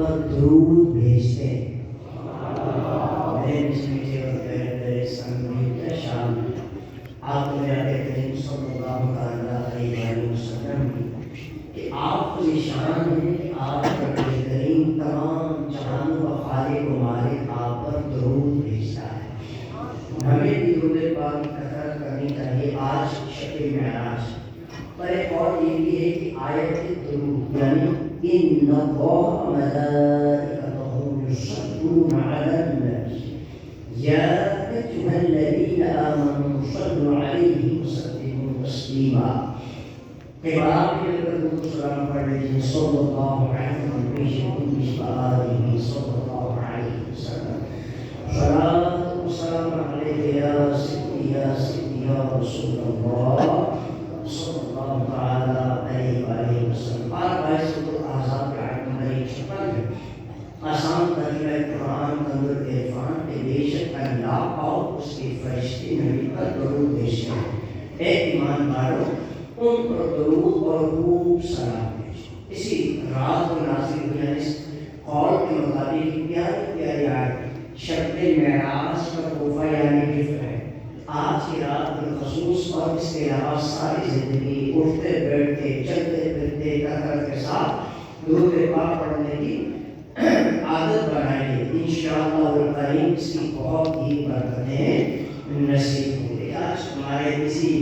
پر درود بھیجتے ہیں۔ میرے میٹھے اور پیارے سامعین شام آپ کو میرا کریم صلی اللہ علیہ وسلم کہ آپ کو نشان ہے کہ آپ کا کریم تمام جہانوں کا خالق و مالک آپ پر درود بھیجتا ہے۔ ہمیں بھی درود پاک کی کثرت کرنی چاہیے۔ آج شب معراج پر ایک اور یہ بھی ہے کہ آیت درود یعنی ان اللہ ملائکتہ یصلون علی النبی یا ایھا الذین آمنوا صلوا علیہ وسلموا تسلیما۔ کہ آپ بھی اگر درود و سلام پڑھ لیجیے صلی اللہ علیہ وآلہ صلی اللہ علیہ وسلم۔ صلاۃ و سلام علیک یا سیدی یا سیدی یا رسول اللہ صلی اللہ تعالی علیہ وآلہ وسلم۔ آج 22 احزاب کے آیت نمبر 156 آسان ترجمہ قرآن تندر عرفان کہ بے شک اللہ اور اس کے فرشتے نبی پر درود بھیجتے ہیں۔ اے ایمانداروں ان پر درود اور خوب سلام بھیجو۔ اسی رات کو نازل ہوئی اس قول کے مطابق پیاری پیاری آیت شب معراج کا تحفہ یعنی گفٹ ہے۔ آج کی رات بالخصوص اور اس کے علاوہ ساری زندگی اٹھتے بیٹھتے چلتے پھرتے کثرت کے ساتھ درود پاک پڑھنے کی عادت بنائیے۔ انشاءاللہ الکریم اس کی بہت ہی برکتیں نصیب ہوں گی۔ آج ہمارے اسی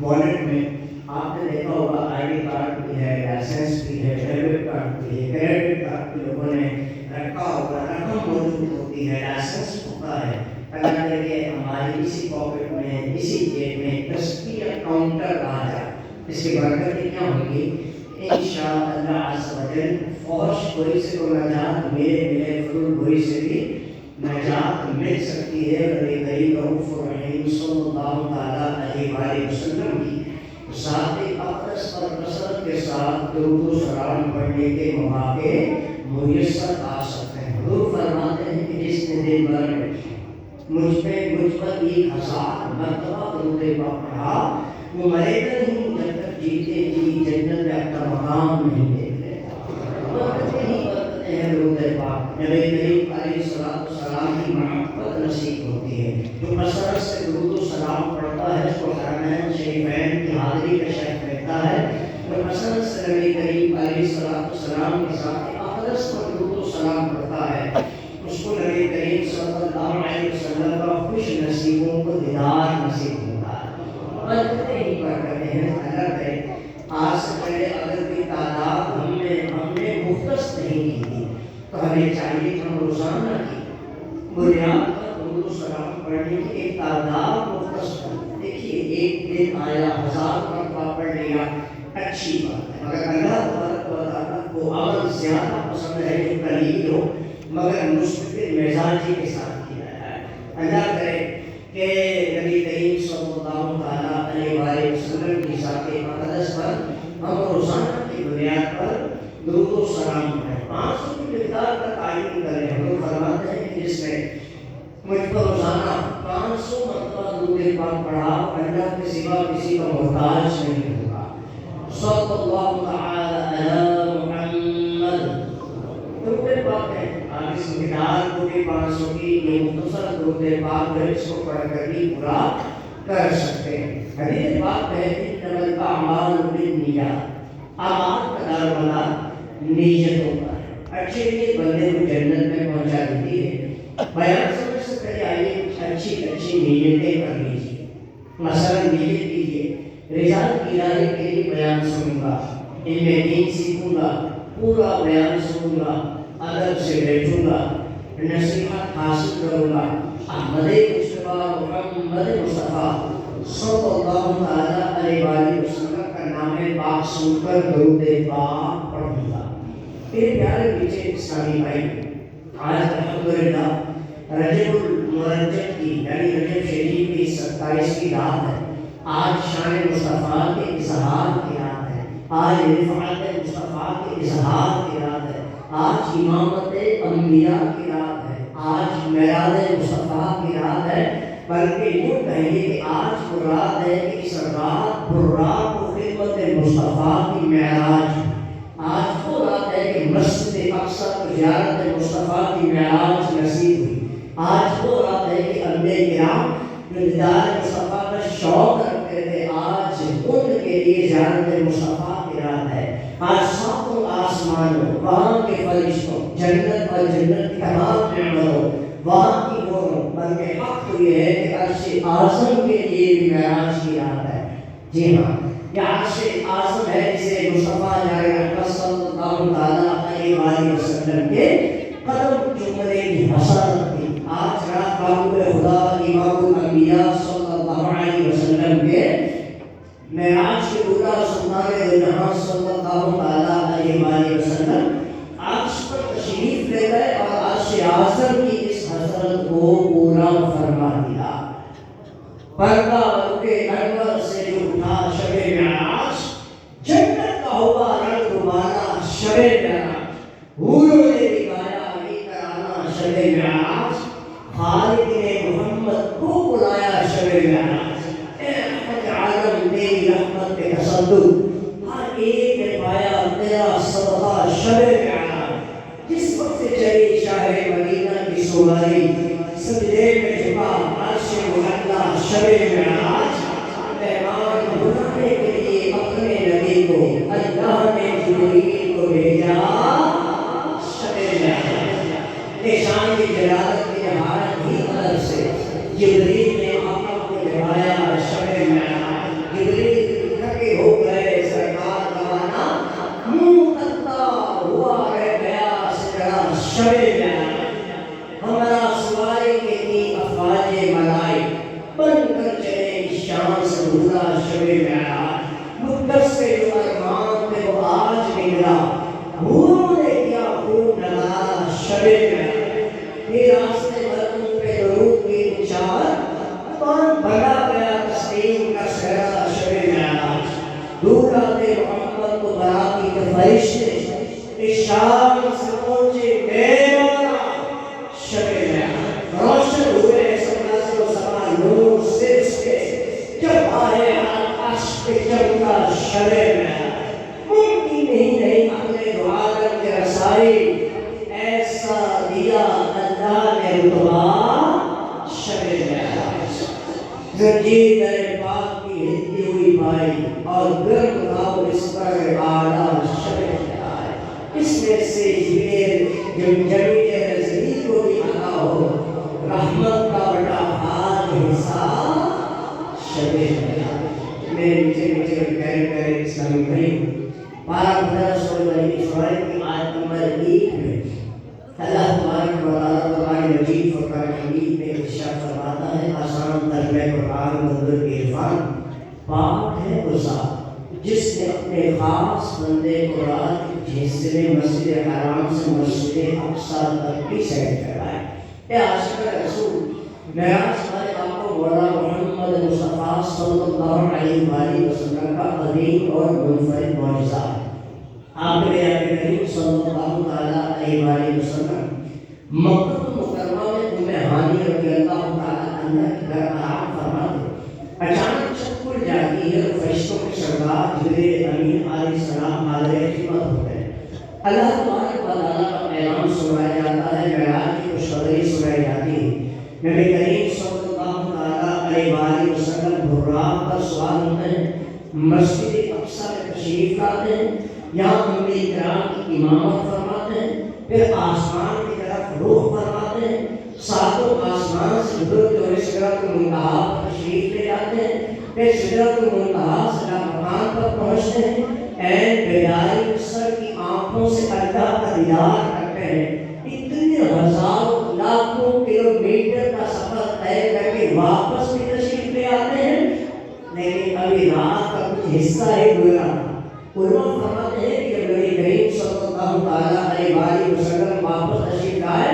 والٹ میں آپ نے دیکھا ہوگا آئی ڈی کارڈ بھی ہے، لائسنس بھی ہے، ڈیبٹ کارڈ بھی ہے، کریڈٹ کارڈ بھی لوگوں نے رکھا ہوگا، رقم موجود ہوتی ہے، لائسنس ہوتا ہے۔ اللہ کرے کہ ہماری اسی پاکٹ میں اسی جیب میں تسبیح کاؤنٹر آ جائے، اس کی برکتیں کیا ہوں گی؟ انشاءاللہ عز و جل فحش گوئی سے تو نجات ملے، فضول گوئی سے بھی نجات مل سکتی ہے۔ نبی کریم رؤوف الرحیم صلی اللہ تعالیٰ علیہ وآلہ وسلم کی ذات اقدس پر کثرت کے ساتھ درود و سلام پڑھنے کے مواقع میسر آ سکتے ہیں۔ حضور فرماتے ہیں کہ جس نے دن بھر میں مجھ پر 1000 مرتبہ درود پاک پڑھا وہ مرے گا نہیں جب تک جیتے جی جنت میں اپنا مقام نہیں دیکھ لیتا۔ برکتیں ہی برکتیں ہیں درود پاک۔ نبی کریم علیہ السلام کی محبت نصیب ہوتی ہے۔ جو کثرت سے درود و سلام پڑھتا ہے اس کو حرمین شریفین کی حاضری کا شرف ملتا ہے۔ جو کثرت سے نبی کریم علیہ السلام کے ساتھ اقدس پر درود و سلام پڑھتا ہے اس کو نبی کریم صلی اللہ علیہ وسلم کا خوش نصیبوں کو دیدار نصیب ہوتا ہے۔ برکتیں ہی برکتیں ہیں۔ اللہ کرے آج سے پہلے اگر کوئی تعداد ہم نے مختص نہیں کی تھی تو ہمیں چاہیے کہ ہم روزانہ کی بنیاد پر درود و سلام پڑھنے کی ایک تعداد مختص کریں۔ دیکھیے ایک دن آیا 1000 مرتبہ پڑھ لیا اچھی بات ہے، مگر اللہ تبارک و تعالیٰ کو عمل زیادہ پسند ہے جو قلیل ہو مگر مستقل مزاجی کے ساتھ کیا ہے۔ اللہ کرے کہ نبی کریم صلی اللہ تعالیٰ علیہ وآلہ وسلم کی ذات اقدس پر ہم روزانہ کی بنیاد پر درود و سلام پڑھیں۔ 500 کی مقدار کا تعین کریں۔ ہم فرماتے ہیں کہ جس نے مجھ پر روزانہ 500 مرتبہ درود پاک پڑھا اللہ کے سوا کسی کا محتاج نہیں ہوگا۔ صلی اللہ تعالی علی محمد۔ درود پاک ہے آپ اس مقدار کو بھی 500 کی یہ مختصر درود پاک ہے اس کو پڑھ کر بھی پورا کر سکتے ہیں۔ حدیث پاک ہے انما الاعمال بالنیات، اعمال کا دارومدار نیتوں پر ہے۔ اچھی نیت بندے کو جنت میں پہنچا دیتی ہے۔ بیان سمجھ سے پہلے آئیے کچھ اچھی نیتیں کر لیجیے۔ مثلا نیت کیجیے رضا الہی کے لیے بیان سنوں گا، علم دین سیکھوں گا، پورا بیان سنوں گا، ادب سے بیٹھوں گا، نصیحت حاصل کروں گا، احمد مصطفیٰ محمد مصطفیٰ صلی اللہ تعالیٰ علیہ وآلہ وسلم کا نام پاک سن کر درود پاک پڑھوں گا۔ میرے پیارے پیچھے اسلامی بھائی آج الحمدللہ رجب المرجب کی یعنی رجب شریف کی 27ویں رات ہے۔ آج شان مصطفیٰ کے اظہار کی رات ہے، آج رفعت مصطفیٰ کے اظہار کی رات ہے، آج امامت انبیاء کی رات ہے، آج معراج مصطفیٰ کی رات ہے۔ بلکہ یوں کہیے کہ آج وہ رات ہے کہ اس رات براق و خدمت مصطفیٰ کی معراج۔ آج وہ رات ہے کہ مسجد اقصی اقصیٰ کو زیارت مصطفیٰ کی معراج نصیب ہوئی۔ آج وہ رات ہے کہ انبیاء کرام جو دیدار مصطفیٰ کا شوق رکھتے تھے، آج ان کے لیے زیارت مصطفیٰ کی رات ہے۔ آج ساتوں آسمانوں، وہاں کے فرشتوں، جنت اور جنت کی تمام نعمتوں، وہاں کی نوروں، بلکہ حق تو یہ ہے کہ عرش اعظم کے لیے بھی معراج کی رات ہے۔ جی ہاں، یہ عرش اعظم ہے جسے مصطفیٰ جارِ رحمت صلی اللہ علیہ وآلہ وسلم کے قدم چومنے کی حسرت تھی۔ آج رات محبوب خدا امام الانبیاء صلی اللہ علیہ وسلم کے معراج کے بولا سلطان دو جہاں صلی اللہ علیہ وآلہ وسلم عرش پر تشریف لے گئے اور عرش اعظم کی اس حسرت کو پورا فرما دیا۔ پردہ کے انور سے جو اٹھا شب معراج، جنت کا ہوا رنگ دوبارہ شب معراج، حوروں نے دکھایا علی ترانہ شب معراج، خالق نے محمد کو بلایا شب معراج۔ اے رحمت عالم تیری رحمت پہ تصدق، ہر ایک نے پایا تیرا صدقہ شب معراج۔ جس وقت چلی شاہ مدینہ کی سواری، سجدے میں جھکا عرش معلا شب معراج، پیغام بلانے کے لیے اپنے نبی کو اللہ نے جبریل کو بھیجا شب معراج۔ نشان کی جلالت کی حالت ہی الگ سے جبریل نے آقا کو دکھایا شب معراج۔ جبریل تھکے ہو گئے سرکار روانہ، منہ کتا ہوا رہ گیا سجدہ شب معراج۔ ہمارا سواری کے تین افواج ملائک بن کر چلے شان سے بھولا شب معراج۔ مقدس سے جو ارمان تھے وہ آج نکلا، حوروں نے کیا خوب نگارا شب معراج۔ یہ راستے مردوں پہ درود کی نچار، قرآن بنا گیا تسلیم کا صحرا شب معراج۔ دور آتے محمد کو براقی کے فرشتے، شام سے پہنچے بے مولا شب معراج۔ روشن ہوئے سب و سما نور سے اس کے، جب آئے عرش پہ چمکا شب معراج۔ ممکن ہی نہیں اپنے دو عالم کے رسائی، ایسا دیا اللہ نے رتبہ شب معراج۔ زنجیر در پاک کی ہلتی ہوئی پائی اور گرم تھا اس پر آلہ شب معراج۔ اس میں سے جمیل نزدیک کو بھی عطا ہو، رحمت کا بڑا حال حساب شب معراج۔ میرے میٹھے میٹھے اور پیارے پیارے اسلامی بھائی، پارہ 15 سورہ بنی اسرائیل کی آیت نمبر 1 میں اللہ تبارک و تعالیٰ قرآن مجید فرقان حمید میں ارشاد فرماتا ہے، آسان ترجمہ قرآن منظور عرفان، پاک ہے وہ ذات جس نے اپنے خاص بندے کو رات کے حصے میں مسجد حرام سے مسجد اقصیٰ تک کی سیر کرائے۔ اے عاشق رسول، معراج ہمارے آقا مولا محمد مصطفیٰ صلی اللہ علیہ وآلہ وسلم کا عظیم اور منفرد معجزہ ہے۔ آپ نے کریم صلی اللہ علیہ وآلہ وسلم مکہ مکرمہ میں ام ہانی رضی اللہ تعالیٰ عنہ کے گھر آرام فرما تھے۔ اچانک چھت کھل جاتی ہے اور فرشتوں کے سردار جبریل امین علیہ السلام حاضر خدمت ہوتے ہیں۔ اللہ تبارک و تعالیٰ کا پیغام سنایا جاتا ہے، معراج کی خوشخبری سنائی جاتی ہے۔ نبی کریم صلی اللہ علیہ وآلہ وسلم براق پر سوار ہوتے ہیں، مسجد اقصیٰ میں تشریف لاتے ہیں، یہاں انبیاء کرام کی امامت فرماتے ہیں، پھر آسمان کی طرف رخ فرماتے ہیں، ساتوں آسمان سے گزرتے ہوئے سدرۃ المنتہا پر تشریف لے جاتے ہیں، پھر سدرۃ المنتہا سے مقام پر پہنچتے ہیں، عین بیداری سر کی آنکھوں سے اللہ کا دیدار کرتے ہیں۔ اتنے ہزاروں لاکھوں کلومیٹر کا سفر طے کر کے واپس بھی تشریف لے آتے ہیں، لیکن ابھی رات کا کچھ حصہ ہی گزرا۔ علماء فرماتے ہیں کہ جب نبی کریم صلی اللہ علیہ وآلہ وسلم واپس تشریف لائے،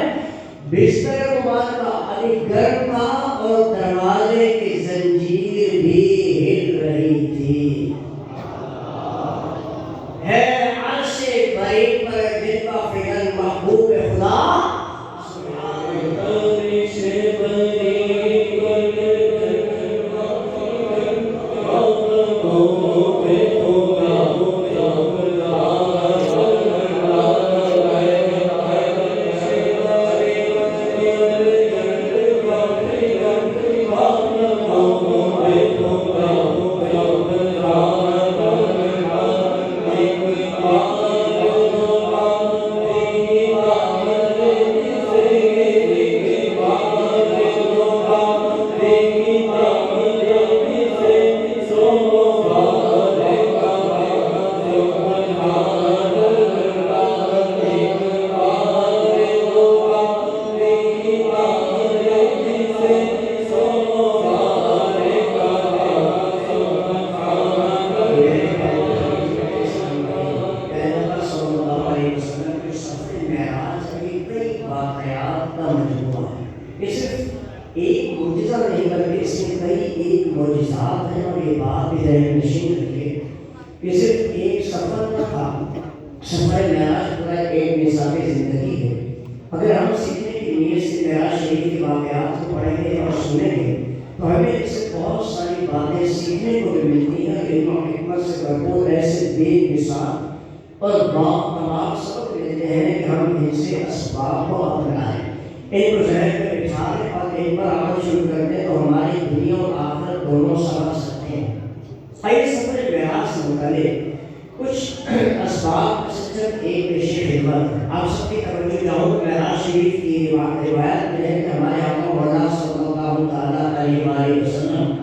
بستر مبارکہ ابھی گرم تھا اور دروازے کی زنجیر بھی ہل رہی تھی۔ ہے عرش بری پر جن کا فعل محبوب خدا، واقعات کا مجموعہ ہے۔ یہ صرف ایک معجزہ نہیں بلکہ اس میں کئی ایک معجزات ہیں، اور یہ بات بھی ذہن نشین رکھیے کہ صرف ایک سفر نہ تھا، سفر معراج پورا ایک نصاب زندگی ہے۔ اگر ہم سیکھنے کی نیت سے معراج شریف کے واقعات کو پڑھیں گے اور سنیں گے تو ہمیں اس سے بہت ساری باتیں سیکھنے کو بھی ملتی ہیں، علم و حکمت سے بھرپور ایسے بے مثال اور تمام سبق ملتے ہیں کہ ہم ان سے اسباب کو اپنائیں، ان کو ذہن میں بٹھا لیں اور ان پر عمل شروع کر دیں تو ہماری دنیا اور آخرت دونوں سنور سکتے ہیں۔ آئیے سفر معراج سے متعلق کچھ اسباب صرف ایک پیش خدمت آپ سب کی توجہ چاہوں کہ معراج شریف کی روایت میں ہے کہ ہمارے آقا مولا صلی اللہ تعالیٰ علیہ وآلہ وسلم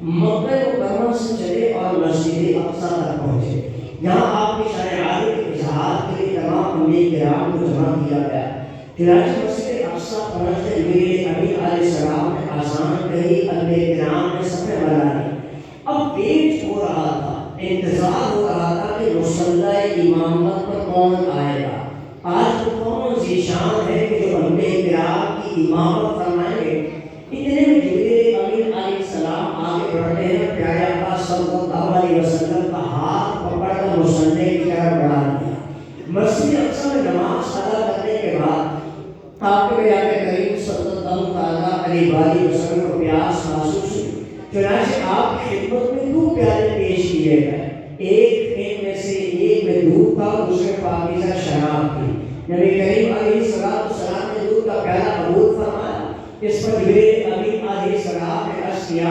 مکہ مکرمہ سے چلے اور مسجد اقصیٰ تک پہنچے، جہاں آپ کی شرعیات کی وضاحت کے لیے تمام انبیاء کرام کو جمع کیا گیا۔ چنانچہ مسجد اقصیٰ پہنچتے جبریل امین علیہ السلام نے آذان کہی، انبیاء کرام نے صفیں بنائی۔ اب ویٹ ہو رہا تھا، انتظار ہو رہا تھا کہ مصلی امامت پر کون آئے گا، آج وہ کون ذیشان ہے کہ جو انبیاء کرام کی امامت فرمائیں گے۔ اتنے میں جبریل امین علیہ السلام آگے بڑھتے ہیں، پیارے آقا صلی اللہ علیہ وسلم کا ہاتھ پکڑ کر مصلی کی طرف بڑھا دیا۔ مسجد اقصیٰ میں نماز ادا کرنے کے بعد آپ کے آقا کریم صلی اللہ علیہ وآلہ وسلم کو پیاس محسوس ہوئی، چنانچہ آپ کی خدمت میں دو پیالے پیش کیے گئے، ایک ان میں سے ایک میں دودھ تھا، دوسرے پاکیزہ شراب تھی۔ نبی کریم علیہ السلام نے دودھ کا پیالہ قبول فرمایا۔ اس پر جبریل امین علیہ السلام نے عرض کیا،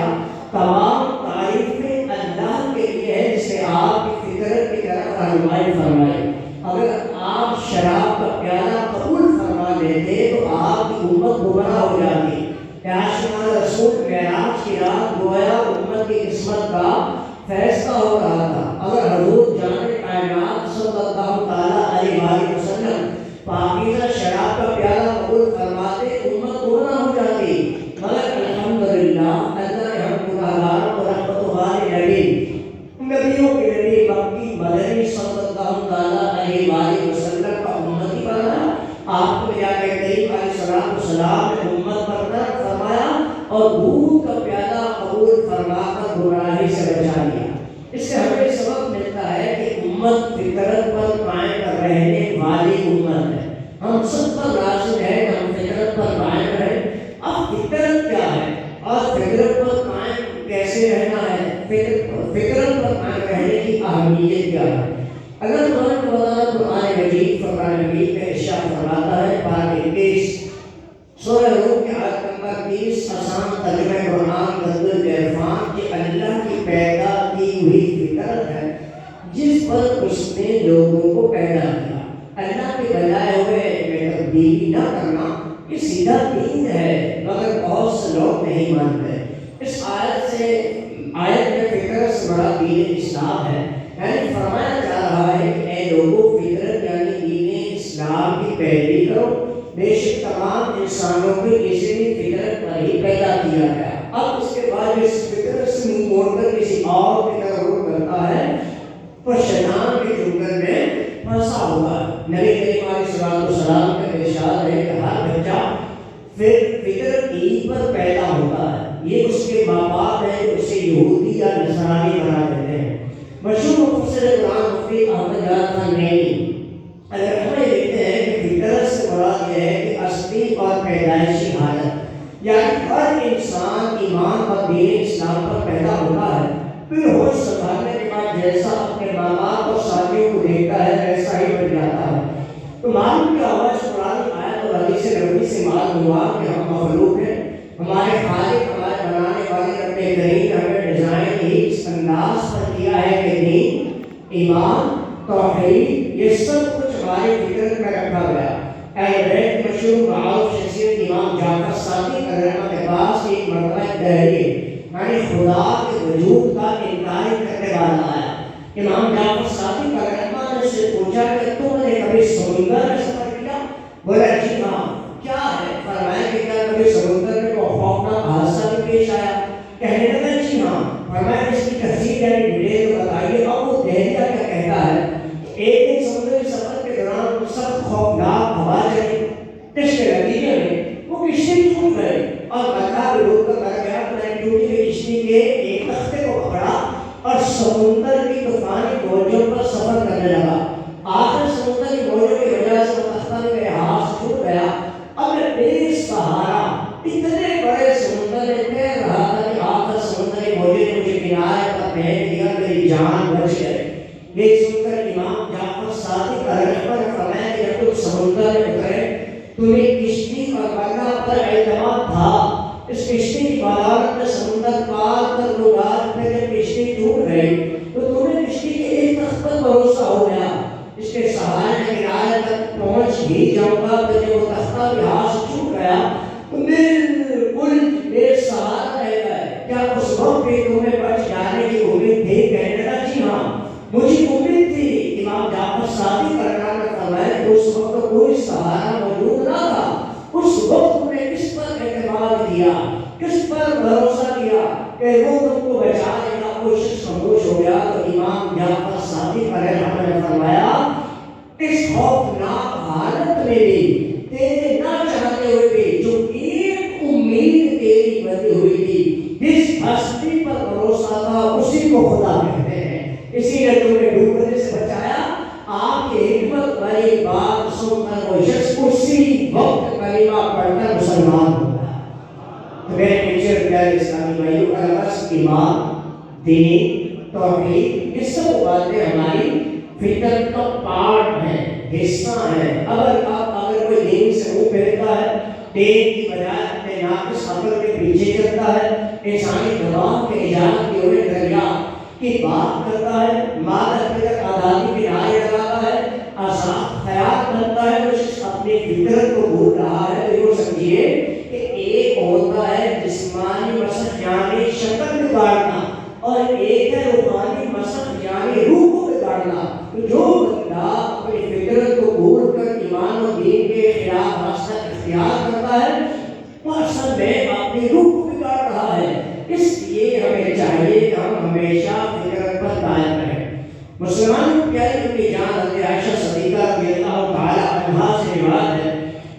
تمام تعریفیں اللہ کے لیے ہے جس نے آپ کی فطرت کی طرف رہنمائی فرمائی۔ اگر آپ شراب کا پیالہ قبول فرما لیتے تو آپ کی امت گمراہ ہو جاتی۔ عاشقان رسول معراج کی رات گویا امت کی قسمت کا فیصلہ ہو رہا تھا۔ اگر حضور جان کائنات صلی اللہ تعالیٰ علیہ وآلہ وسلم پاکیزہ شراب کا پیالہ قبول فرماتے امت گمراہ ہو جاتی، مگر الحمدللہ اللہ نے ہم گناہگاروں کو رحمت والے نبیوں کے نبی مکی مدنی صلی اللہ تعالیٰ علیہ وآلہ وسلم کا امتی بنایا۔ آپ کو یا کہ کریم علیہ السلام نے امت پر نرم فرمایا اور دودھ کا پیالہ قبول فرما کر گمراہی سے بچا لیا۔ اس سے ہمیں سبق ملتا ہے کہ امت فطرت پر قائم رہنے والی امت ہے۔ ہم سب پر لازم ہے کہ ہم فطرت پر قائم رہیں۔ اب فطرت کیا ہے اور فطرت پر قائم کیسے رہنا ہے، فطرت پر قائم رہنے کی اہمیت کیا ہے۔ اللہ تبارک و تعالیٰ قرآن مجید فرقان حمید میں ارشاد فرماتا ہے، پارہ 21 سورہ روم کی آیت نمبر 30، آسان ترجمہ قرآن بدل العرفان کہ اللہ کی پیدا کی ہوئی فطرت ہے جس پر اس نے لوگوں کو پیدا کیا۔ اللہ کے بنائے ہوئے میں تبدیلی نہ کرنا یہ سیدھا دین ہے، مگر بہت سے لوگ نہیں مانتے۔ اس آیت میں فطرت سے بڑا دین اسلام ہے، یعنی فرمایا جا رہا ہے کہ اے لوگوں فطرت یعنی دین اسلام کی پیروی کرو۔ بے شک تمام انسانوں کو اسی فطرت پر ہی پیدا کیا گیا۔ اب اس کے بعد اس فطرت سے منہ موڑ کر کسی اور کی طرف رخ کرتا ہے تو شیطان کے جنگل میں پھنسا ہوا ہے۔ نبی کریم علیہ السلام کا ارشاد ہے کہ ہر بچہ فطرت عید پر پیدا ہوتا ہے، یہ اس کے ماں باپ ہیں جو اسے یہودی یا نصرانی بنا دیتے ہیں۔ مشہور مفسر قرآن مفتی احمد جلال خان نینی ہمیں لکھتے ہیں کہ فطرت سے مراد یہ ہے کہ اصلی اور پیدائشی حالت، یعنی ہر انسان ایمان اور دین اسلام پر پیدا ہوتا ہے، پھر ہوش سنبھالنے کے بعد جیسا اپنے ماں باپ اور ساتھیوں کو دیکھتا ہے ویسا ہی بن جاتا ہے۔ تو معلوم کیا ہوا، اس قرآن آیت اور حدیث نبوی سے معلوم ہوا کہ ہم مخلوق ہیں، ہمارے خالق ہمارے بنانے والے رب کریم ہمیں ڈیزائن ہی اس انداز پر کیا ہے کہ دین، ایمان، توحید یہ سب کچھ ہماری فطرت میں رکھا گیا۔ اہل بیت کی مشہور معروف شخصیت امام جعفر صادق علیہ السلام کے پاس ایک مرتبہ دہریے یعنی خدا کے وجود کا انکار کرنے والا آیا۔ امام جعفر صادق علیہ السلام نے اس سے پوچھا کہ تم نے کبھی سمندر میں سفر کیا؟ بولا جی ہاں۔ کیا ہے؟ فرمایا کہ کیا کبھی سمندر میں کوئی خوفناک حادثہ بھی پیش آیا؟ کہنے لگا جی ہاں۔ فرمایا اس کی تفصیل یعنی ڈیٹیل بتائیے۔ اب وہ دہریہ کیا کہتا ہے، ایک دن سمندر کے سفر کے دوران سخت خوفناک ہوا چلی، کشتی دریا میں ڈوب کر مر گیا تو میں نے ٹوٹی ہوئی کشتی کے ایک تختے کو پکڑا اور سمندر کی طوفانی موجوں پر سفر کرنے لگا. آخر سمندر کی موجوں کی وجہ سے وہ تختہ بھی میرے ہاتھ سے ٹوٹ گیا. اب میں بے سہارا اتنے بڑے سمندر میں تیر رہا تھا کہ آخر سمندر کی موجوں نے مجھے کنارے پر پھینک دیا, میری جان بچ گئی. یہ سن کر امام جعفر صادق علیہ السلام نے فرمایا کہ جب تم سمندر میں اترے تمہیں کشتی اور اللہ پر اعتماد تھا. اس کشتی کی بدولت میں سمندر پار کر لوگ آج میں جب کشتی ٹوٹ گئی تو تمہیں کشتی کے ایک تخت پر بھروسہ ہو گیا. اس کے سہارے میں کنارے تک پہنچ ہی جاؤں گا تو جب وہ تختہ بھی ہاتھ سے چھوٹ گیا تو بالکل بے سہارا رہ گئے. کیا اس وقت بھی تمہیں بچ جانے کی امید تھی؟ کہنے لگا جی ہاں مجھے امید تھی. امام جعفر صادق علیہ السلام نے فرمایا کہ اس وقت کوئی سہارا موجود نہ تھا. اس وقت تم نے کس پر اعتماد کیا, کس پر بھروسہ کیا کہ وہ تم کو بچا لے گا؟ کوئی شخص خاموش ہو گیا تو امام جعفر صادق علیہ السلام نے فرمایا اس خوفناک حالت میں بھی تیرے نہ چاہتے ہوئے بھی جو ایک امید تیری بنی ہوئی تھی, جس ہستی پر بھروسہ تھا اسی کو خدا کہتے ہیں. اسی نے تمہیں ڈوبنے سے بچایا. آپ کی حکمت والی بات سن کر وہ شخص اسی وقت کلمہ پڑھ کر مسلمان ہو گیا. تو میرے پیچھے پیارے اسلامی بھائیوں, الفاظ ایمان, دین, توحید, یہ سب باتیں ہماری فطرت کا پارٹ ہے, حصہ ہے. اگر کوئی دین سے منہ پھیرتا ہے, دین کی بجائے اپنے ناقص عقل کے پیچھے چلتا ہے, انسانی دماغ کے ایجاد کیے ہوئے دریافت کی بات کرتا ہے, مادہ تک آزادی کے نعرے لگاتا ہے, آزاد خیال بنتا ہے, تو اپنی فطرت کو بھول رہا ہے. تو یہ سمجھیے کہ ایک ہوتا ہے جسمانی مشق یعنی شکل بگاڑنا, اور ایک ہے روحانی مشق یعنی روح کو بگاڑنا. تو جو بندہ اپنی فطرت کو بھول کر ایمان و دین کے خلاف راستہ اختیار کرتا ہے وہ اصل میں اپنی روح کو بگاڑ رہا ہے. اس لیے ہمیں چاہیے کہ ہم ہمیشہ فطرت پر قائم رہیں. مسلمان پیاری اپنی جان حضرت عائشہ صدیقہ رضی اللہ تعالی عنہا سے روایت ہے,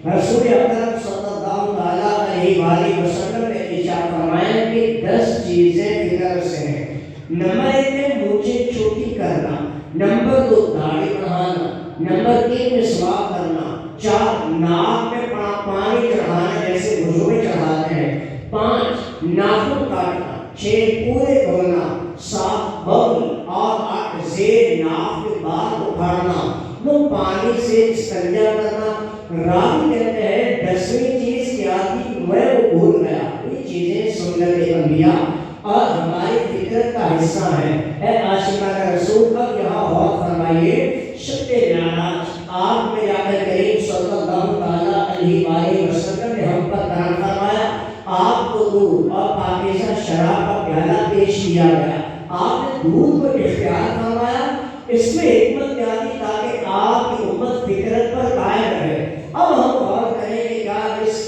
رسول اکرم صلی اللہ تعالی علیہ وسلم نے ارشاد فرمایا کہ 10 چیزیں فطرت سے ہیں. نمبر 1 ہے مونچھیں چھوٹی کرنا, نمبر 2 داڑھی بڑھانا, نمبر 3 مسواک کرنا, 4 ناک میں پانی چڑھانا جیسے وضو میں چڑھاتے ہیں, 5 ناخن کاٹنا, 6 پورے دھونا, 7 بول, اور 8 زیر ناف کے بال اکھاڑنا, 9 پانی سے استنجا کرنا. راوی کہتے ہیں 10ویں چیز کیا تھی میں وہ بھول گیا. یہ چیزیں سنت انبیاء اور ہماری فطرت کا حصہ ہے. اے عاشقان رسول اب یہاں غور فرمائیے, شب معراج آپ میں آقا کریم صلی اللہ علیہ وآلہ وسلم نے ہم پر کرم فرمایا. آپ کو دودھ اور پاکیزہ شراب کا پیالہ پیش کیا گیا. آپ نے دودھ کو اختیار فرمایا. اس میں حکمت کیا تھی؟ تاکہ آپ کی امت فطرت پر قائم رہے. اب ہم غور کریں کہ کیا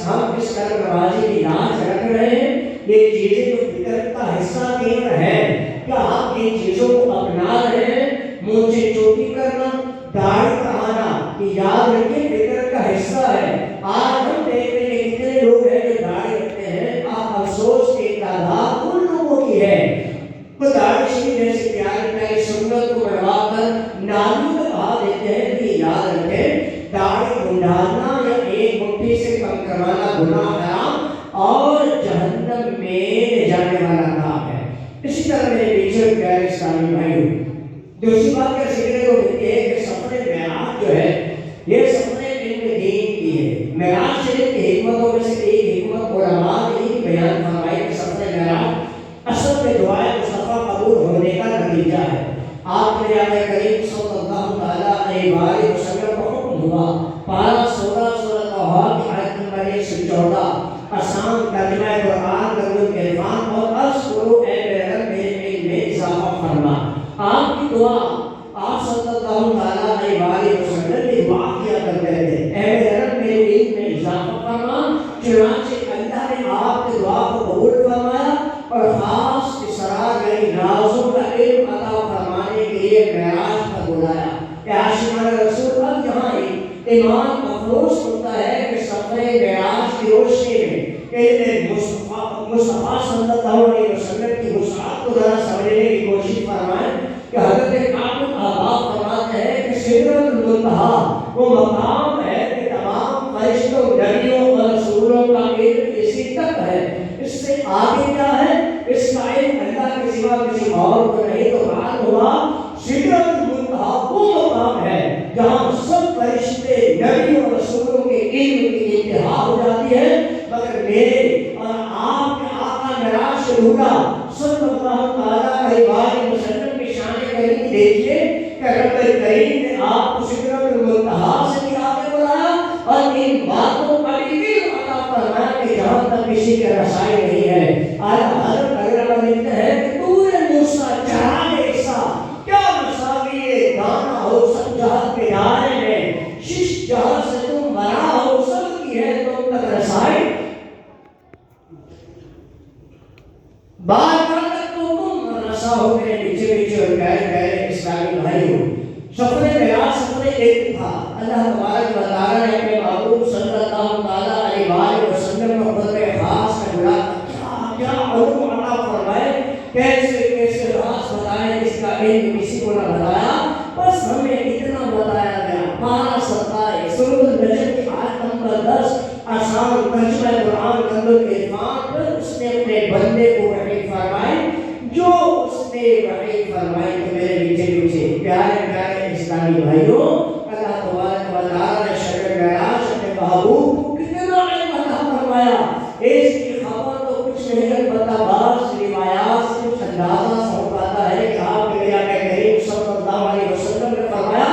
ہم اس کرم نوازی کی لاج رکھ رہے ہیں؟ یہ چیزیں جو فطرت کا حصہ تین ہیں, کیا آپ ان چیزوں کو اپنا رہے ہیں؟ مونچھیں چھوٹی کرنا, داڑھی بڑھانا, یاد رکھیں فطرت کا حصہ ہے. آج ہم دیکھتے ہیں کتنے لوگ ہیں جو داڑھی رکھتے ہیں. آپ افسوس کی تعداد ان لوگوں کی ہے وہ داڑھی شریف جیسی پیاری پیاری سنت کو بڑھوا کر نالیوں میں بہا دیتے ہیں. کہ یاد رکھیں داڑھی منڈانا یا ایک مٹھی سے کم کروانا گناہ حرام اور جہنم میں جانے والا کام ہے. اسی طرح میرے پیچھے پیارے اسلامی بھائیوں, دوسری بات کا ذکر کو ملتی ہے کہ سفر معراج جو ہے یہ سفر علم دین کی ہے. معراج شریف کی حکمتوں میں سے ایک حکمت علماء نے یہ بیان فرمائی کہ سفر معراج اصل میں دعائے مصطفیٰ قبول ہونے کا نتیجہ ہے. آپ نے آقا کریم صلی اللہ علیہ وآلہ وسلم کو حکم ہوا, پارہ 16 سورۃ طٰہٰ کی آیت نمبر 114, آسان ترجمہ قرآن کرو کے عرفان اور عرض کرو اے میرے رب میرے علم میں اضافہ فرما. آپ کی دعا آپ صلی اللہ علیہ وآلہ وسلم نے دعا کیا کرتے تھے, اے میرے رب میرے علم میں اضافہ فرما. چنانچہ اللہ نے آپ کی دعا کو قبول فرمایا اور خاص اسرار یعنی رازوں کا علم عطا فرمانے کے لیے معراج پر بلایا. عاشقان رسول اب یہاں ایمان افسوس ہوتا ہے کہ سفر معراج کی روشنی میں علم مصطفیٰ علم کی انتہا ہو جاتی ہے، مگر میرے اور آپ کے آقا معراج سے رولا صلی اللہ تعالیٰ علیہ وسلم کی شان کریم دیکھیے کہ رب کریم نے آپ کو سدرۃ المنتہا سے بھی آگے بلایا اور ان باتوں کا بھی علم عطا فرمایا کہ جہاں تک کسی کے رسائی نہیں ہے۔ حضرت اگر لکھتے ہیں کہ طور موسیٰ چراغ عیسیٰ کیا مساوی دانا ہو سب جہت کے دارے میں، شش جہت سے تم بنا ہو سب کی ہے تم تک رسائی، بار بار تک تو تم رسا ہو میرے پیچھے پیچھے اور پیارے پیارے اسلامی بھائی ہو۔ سفر معراج سفر ایک تھا، اللہ تبارک و تعالیٰ نے اپنے محبوب صلی اللہ تعالیٰ علیہ وسلم کو خطر خاص کا جڑا کیا علوم عطا فرمائے، کیسے کیسے راز بتائے، اس کا علم کسی کو نہ بتایا، بس ہمیں اتنا بتایا گیا۔ پارہ 27 سورۃ النجم کی آیت نمبر 10 آسان ترجمہ قرآن کنز العرفان پر اس نے اپنے بندے کو وحی فرمائی، جو اس نے وحی فرمائی تو میرے پیچھے پیچھے پیارے پیارے اسلامی بھائیوں، اللہ تبارک و تعالیٰ نے شب معراج اپنے محبوب کو کتنا علم عطا فرمایا، اس کی خبر تو کچھ نہیں، البتہ بعض روایات سے کچھ اندازہ سا ہو پاتا ہے کہ آپ کے نبی کریم صلی اللہ علیہ وسلم نے فرمایا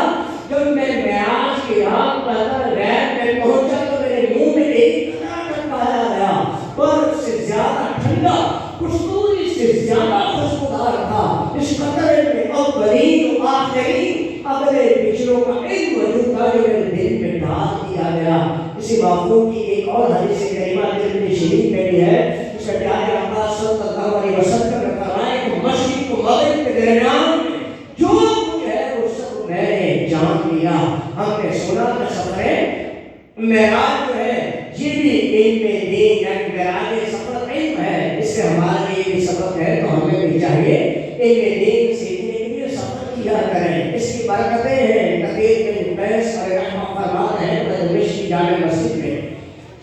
جب میں معراج کی رات پر رات میں پہنچا تو میرے منہ میں ایک قطرہ پایا گیا، پر اس سے زیادہ ٹھنڈا، کستوری سے زیادہ خوشبودار تھا۔ اس قطرے میں اولین و آخرین اگلے پچھلوں کا علم وجود تھا جو میرے دل میں ڈال دیا گیا۔ اسی واقعوں کی ایک اور حدیث کریمہ ترمذی شریف میں بھی ہے، اس کا پیارے آقا صلی اللہ علیہ وسلم نے فرمایا کہ مشرق و مغرب کے درمیان جو کچھ ہے وہ سب میں نے جان لیا۔ ہم نے سنا کہ سفر معراج جو ہے یہ بھی علم دین، یعنی معراج سفر علم ہے، اس سے ہمارے لیے بھی سبق ہے، تو ہمیں بھی چاہیے علم دین سیکھنے کے لیے سفر کیا کریں۔ اس کی برکتیں ہیں، نقیر بن قیس علیہ رحمۃ ہیں دمشق کی جامع مسجد میں،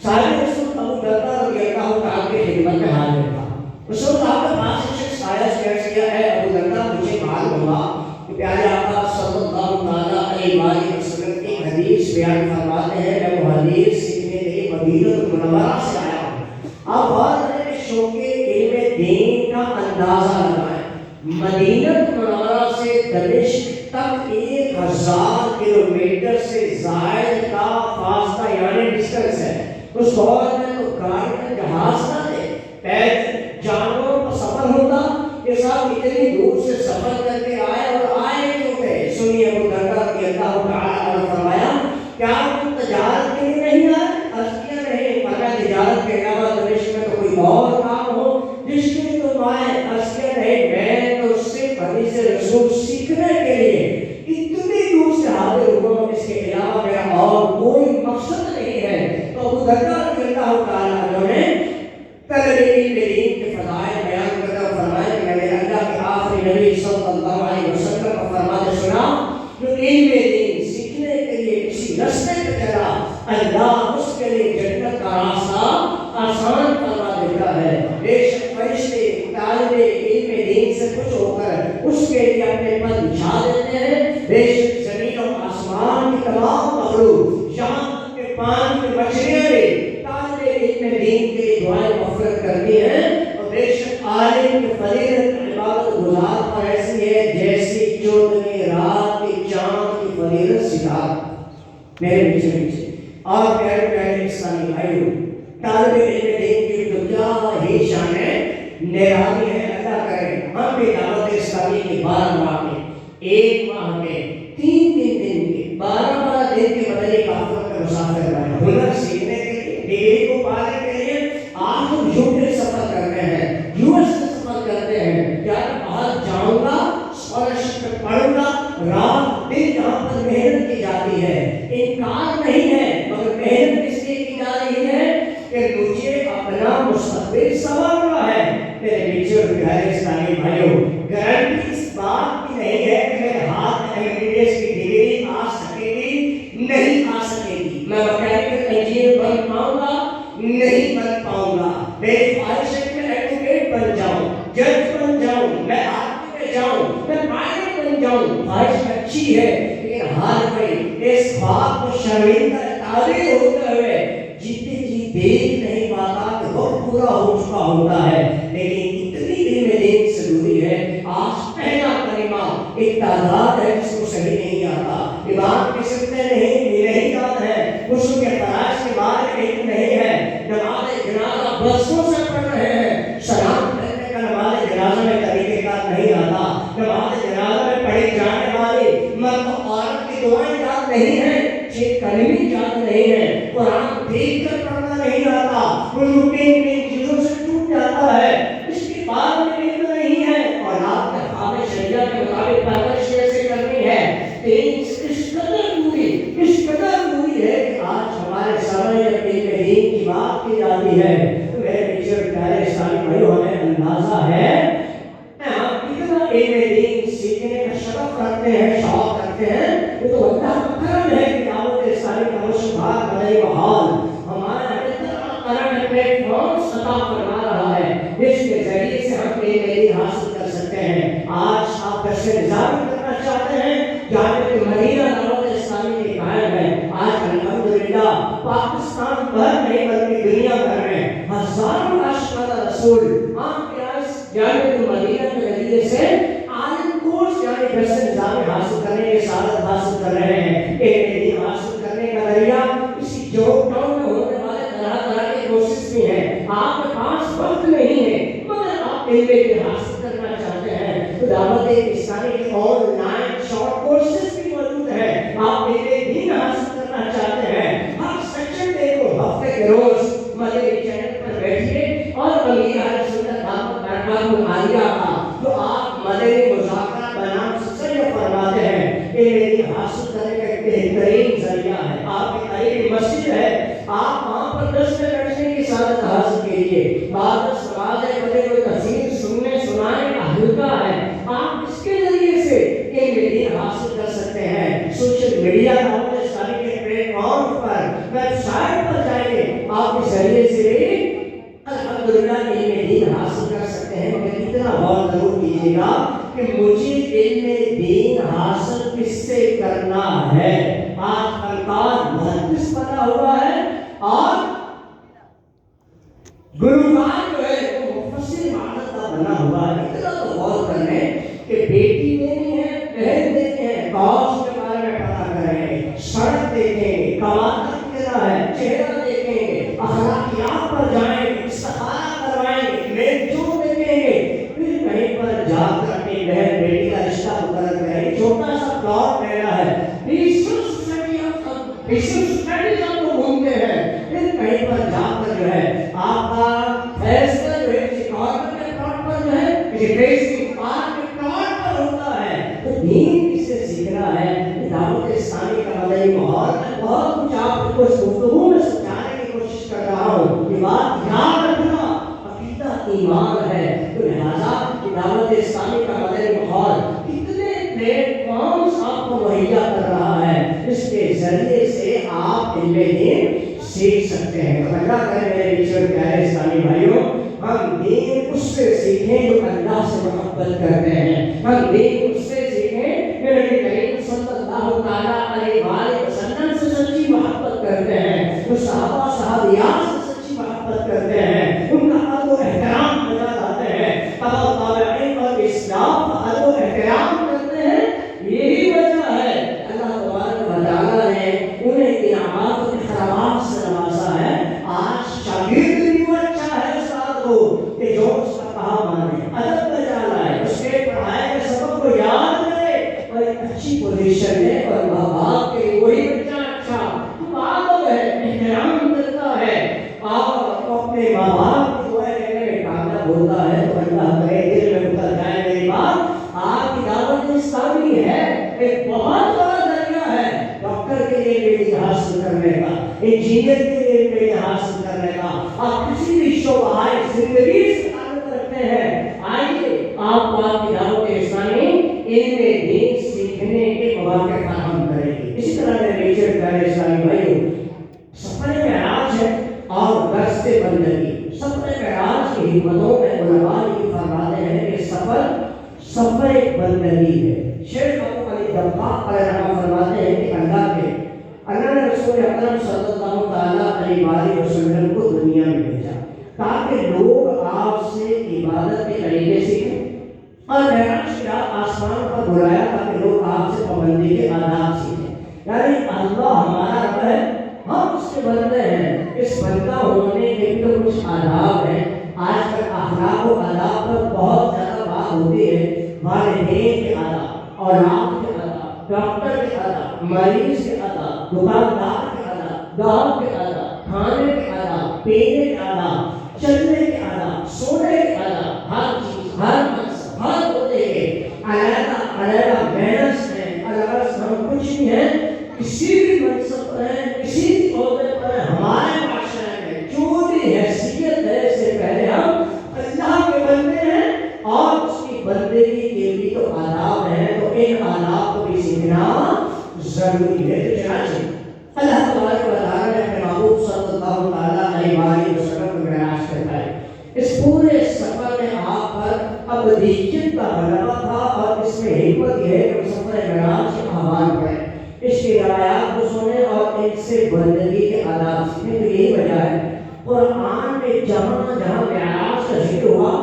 صاحب رسول ابو درداء رضی اللہ تعالیٰ کی خدمت میں حاضر تھا۔ رسول اللہ کے پاس ایک شخص آیا، عرض کیا ہے ابو درداء مجھے معلوم ہوا کہ پیارے آقا صلی اللہ تعالیٰ علیہ وسلم کی حدیث بیان فرماتے ہیں، میں وہ حدیث سیکھنے کے لیے مدینہ المنورہ سے آیا ہوں۔ آپ غور کریں کہ شوق علم دین کا اندازہ لگائیں، مدینہ المنورہ سے دمشق تک 1000 کلومیٹر سے زائد کا فاصلہ یعنی ڈسٹنس ہے۔ اس دور میں تو گاڑی جہاز نہ تھے، پیدل جانوروں کا سفر ہوتا، یہ سب اتنی دور سے سفر کر کے آئے، اور آئے کیوں تھے؟ سنیے ابو درداء رضی اللہ تعالیٰ عنہ فرمایا کیا تم تجارت کے لیے نہیں آئے؟ عرض کیا نہیں، فرمایا تجارت کے علاوہ دمشق میں تو کوئی اور کام ہو جس کے لیے تم آئے؟ عرض کیا نہیں، میں تو صرف حدیث رسول سیکھنے کے لیے اتنی دور سے حاضر ہوا، اس کے علاوہ میرا اور کوئی مقصد نہیں ہے۔ تو ابو درداء رضی اللہ تعالیٰ عنہ نے طلب علم دین کے فضائل بیان کرتا فرمایا کہ میں نے اللہ کے آخری نبی صلی اللہ علیہ وسلم کا فرماتے سنا، جو علم دین سیکھنے کے لیے کسی راستے پہ چلا، اللہ اس کے لیے جنت کا راستہ آسان فرما دیتا ہے۔ بے شک فرشتے طالب علم دین سے خوش ہو کر اس کے لیے اپنے پر بچھا دیتے ہیں۔ بے شک زمین و آسمان کی تمام مخلوق، یہاں تک کہ پانی میں مچھلیاں بھی طالب علم دین کے لیے دعائیں مغفرت کرتی ہیں، اور بے شک عالم کی فضیلت عبادت گزار پر ایسی ہے جیسی 14ویں رات کی چاند کی فضیلت ستارہ۔ میرے پیچھے پیچھے اور پیارے پیارے اسلامی بھائیوں، طالب علم دین کی تو کیا ہی شان ہے، نرالی ہے۔ اللہ کرے ہم بھی دعوت اسلامی کی 12 ماہ میں، 1 ماہ میں 3 دن کے 12 دن کے مدنی قافلوں میں مسافر بنے، ہنر سیکھنے کے لیے، ڈگری کو پانے کے لیے۔ آج ہم یوکے سفر کرتے ہیں، US سے سفر کرتے ہیں، یار باہر جاؤں گا، اسکالرشپ پہ پڑھوں گا، رات دن جہاں پر محنت کی جاتی ہے، انکار نہیں ہے، مگر محنت اس لیے کی جا رہی ہے کہ مجھے اپنا مستقبل سنوارنا ہے۔ میرے پیچھے پیارے اسلامی بھائیوں، گارنٹی اس بات کی نہیں ہے کہ میرے ہاتھ MBBS کی ڈگری آ سکے گی، نہیں آ سکے گی، میں میکینیکل انجینئر بن پاؤں گا، نہیں بن پاؤں گا، میری خواہش ہے کہ میں ایڈوکیٹ بن جاؤں، جج بن جاؤں، میں آرمی میں جاؤں، میں پائلٹ بن جاؤں، خواہش اچھی ہے، لیکن ہر کوئی اس بات کو شرمندہ تعبیر ہوتے ہوئے علم نہیں ہے. نماز جنازہ برسوں سے پڑھ رہے ہیں, سلام پھیرنے کا نماز جنازہ میں طریقہ کار نہیں آتا. نماز جنازہ میں پڑھی جانے والی مرد و عورت کی دعائیں یاد نہیں ہیں, 6 کلمے یاد نہیں ہیں, قرآن دیکھ کر پڑھنا نہیں آتا, وضو کن چیزوں سے ٹوٹ جاتا ہے, اس کے بعد میں علم نہیں ہے, اور آپ کے خواب شریعت کے مطابق پرورش کیسے کرنی ہے. اس قدر دوری ہے کہ آج ہمارے سامنے جب علم دین کی بات کی جاتی ہے تو میرے پیچھے پیارے اسلامی بھائیوں ہمیں اندازہ ہے ہم کتنا علم دین سیکھنے کا شوق رکھتے ہیں, شوق رکھتے ہیں. وہ تو اللہ کا کرم ہے کہ دعوت اسلامی کا مشبہ بڑے ماحول ہمارے کرم پلیٹ فارمز عطا فرما رہا ہے, جس کے ذریعے سے ہم علم دین حاصل کر سکتے ہیں. آج آپ درس نظام کرنا چاہتے ہیں, جامعہ مدینہ دعوت اسلامی کے قائم ہے. آج الحمدللہ پاکستان بھر نہیں بلکہ دنیا بھر میں ہزاروں عاشقان رسول آپ کے جامعہ مدینہ کے ذریعے سے عالم کورس یعنی درس نظام حاصل کرنے کی سعادت حاصل کر رہے ہیں. علم دین حاصل کرنے کا ذریعہ اسی جوب ٹاؤن میں ہونے والے طرح طرح کے کورسز بھی ہیں. آپ کے پاس وقت نہیں ہے مگر آپ علم دین حاصل کرنا چاہتے ہیں تو دعوت اسلامی کے آن لائن شارٹ کورسز بھی موجود ہیں. آپ علم دین حاصل کرنا چاہتے ہیں, ہر سیکنڈے کو ہفتے کے روز مدنی چینل پر بیٹھیے اور مدینہ اہل سنت دعوت برکات العالیہ کا جو آپ مدنی مذاکرہ بنام سلسلہ فرماتے ہیں, علم دین حاصل کرنے کا ایک بہترین ذریعہ ہے. آپ کے قریب مسجد ہے, آپ وہاں پر 10 میں بیٹھنے کی سعادت حاصل کیجیے. بعد سماج بڑے کوئی تفسیر سننے سنانے کا حلقہ ہے, آپ اس کے ذریعے سے علم دین حاصل کر سکتے ہیں. سوشل میڈیا دعوت اسلامی کے پلیٹ فارم پر ویب سائٹ پر جائیے, آپ کے ذریعے سے بھی الحمدللہ علم دین حاصل کر سکتے ہیں. مگر اتنا غور ضرور کیجیے گا کہ مجھے علم دین حاصل کس سے کرنا ہے. آج فنکار محدث بنا ہوا ہے اور گلوکار جو ہے وہ مفسر عادت کا بنا ہوا ہے. اتنا تو غور کر لیں کہ بیٹی دینی ہے, بہن دینی ہے, کاش کے بارے میں پتا کریں, سڑک دیکھیں گے, قوانین کیا ہے, چہرہ دیکھیں گے, اخلاقیات پر جائیں گے, استخارہ کروائیں گے, میل جول دیکھیں گے, پھر کہیں پر جا کر اپنی بہن بیٹی کا رشتہ مقرر کریں. چھوٹا سا پلاٹ لینا ہے, سوسائٹی آپ کو گھومتے ہیں, پھر کہیں پر جا کر جو ہے آپ کا فیصلہ جو ہے کسی کارنر کے پلاٹ پر جو ہے کسی بیسنگ پارک کے پلاٹ پر ہوتا ہے. تو دین کس سے سیکھنا ہے. دعوت اسلامی کا مدنی ماحول میں بہت کچھ آپ کو اس گفتگو میں سمجھانے کی کوشش کر رہا ہوں. یہ بات یاد رکھنا عقیدہ ایمان ہے. تو لہٰذا دعوت اسلامی کا مدنی ماحول کتنے پلیٹ فارمز آپ کو مہیا کر رہا ہے, اس کے ذریعے سے آپ علم دین سیکھ سکتے ہیں. تو اللہ کرے میرے پیچھے پیارے اسلامی بھائیوں, ہم دین اس سے سیکھیں جو اللہ سے محبت کرتے ہیں. ہم دین اس سے سیکھیں جو نبی کریم صلی اللہ تعالیٰ علیہ وآلہ وسلم سے سچی محبت کرتے ہیں, جو صحابہ صحابیات سے سچی محبت کرتے ہیں, ان کا ادب و احترام بجا لاتے ہیں, تابعین اور اسلام کا ادب و احترام کرتے ہیں. یہی وجہ ہے اللہ تبارک و تعالیٰ نے انہیں انعامات و اکرامات سے نوازا ہے. آج شاگرد بھی وہ اچھا ہے استاد کو کہ جو اس کا کہا مانے, ادب بجا لائے, اس کے پڑھائے کے سبق کو یاد کرے اور ایک اچھی پوزیشن ہے. اور ماں باپ کے لیے وہی بچہ اچھا تو آدم ہے, احترام کرتا ہے اور اپنے ماں باپ کی دعائیں لینے میں کامیاب ہوتا ہے. تو اللہ کرے دل میں اتر جائے میری بات. آپ کی دعوت اسلامی ہے ایک بہت بڑا ذریعہ ہے ڈاکٹر کے لیے علم حاصل کرنے کا, انجینئر کے لیے علم حاصل کرنے کا. آپ کسی بھی شعبہ زندگی سے تعلق رکھتے ہیں, آئیے آپ کو آپ کی دعوت اسلامی علم دین سیکھنے کے مواقع فراہم کرے گی. اسی طرح میرے نیچے پیارے اسلامی بھائیوں, سفر معراج ہے اور درس بندگی. سفر معراج کی حکمتوں میں علماء یہ فرماتے ہیں کہ سفر ایک بندگی ہے. شیخ ابو علی دباغ علیہ رحمہ فرماتے ہیں کہ اللہ نے رسول اکرم صلی اللہ تعالیٰ علیہ وآلہ وسلم کو دنیا میں بھیجا تاکہ لوگ آپ سے عبادت کے طریقے سیکھیں, اور معراج کی رات آسمان پر بلایا تاکہ لوگ آپ سے پابندی کے آداب سیکھیں. یعنی اللہ ہمارا رب ہے, ہم اس کے بندے ہیں. اس بندہ ہونے کے بھی تو کچھ آداب ہیں. آج کل اخلاق و آداب پر بہت زیادہ بات ہوتی ہے. والدین کے آداب، اولاد کے آداب، ڈاکٹر کے آداب، مریض کے آداب، دکاندار کے آداب، گاؤں کے آداب، کھانے کے آداب، پینے کے آداب، چلنے کے آداب، سونے کے آداب. ہر چیز، ہر منصب، ہر عہدے کے علیحدہ علیحدہ مینرز ہیں. اگر ہم کچھ بھی ہیں، کسی بھی منصب پر ہیں، کسی بھی عہدے پر ہیں، ہمارے معاشرے میں جو بھی حیثیت ہے، اس سے پہلے ہم اللہ کے بندے ہیں اور اس کی بندگی کے بھی تو آداب ہیں. تو ان آداب کو بھی سیکھنا ضروری ہے. تو چنانچہ اللہ تبارک و تعالیٰ نے اپنے محبوب صلی اللہ تعالیٰ علیہ وسلم کو معراج کروائی. اس پورے سفر میں آپ پر ابدیت کا غلبہ تھا اور اس میں حکمت یہ ہے کہ سفر معراج کے احوال پڑھیں، اس کی روایات کو سنیں اور ان سے بندگی کے آداب سیکھیں. تو یہی وجہ ہے قرآن میں جہاں جہاں معراج کا ذکر ہوا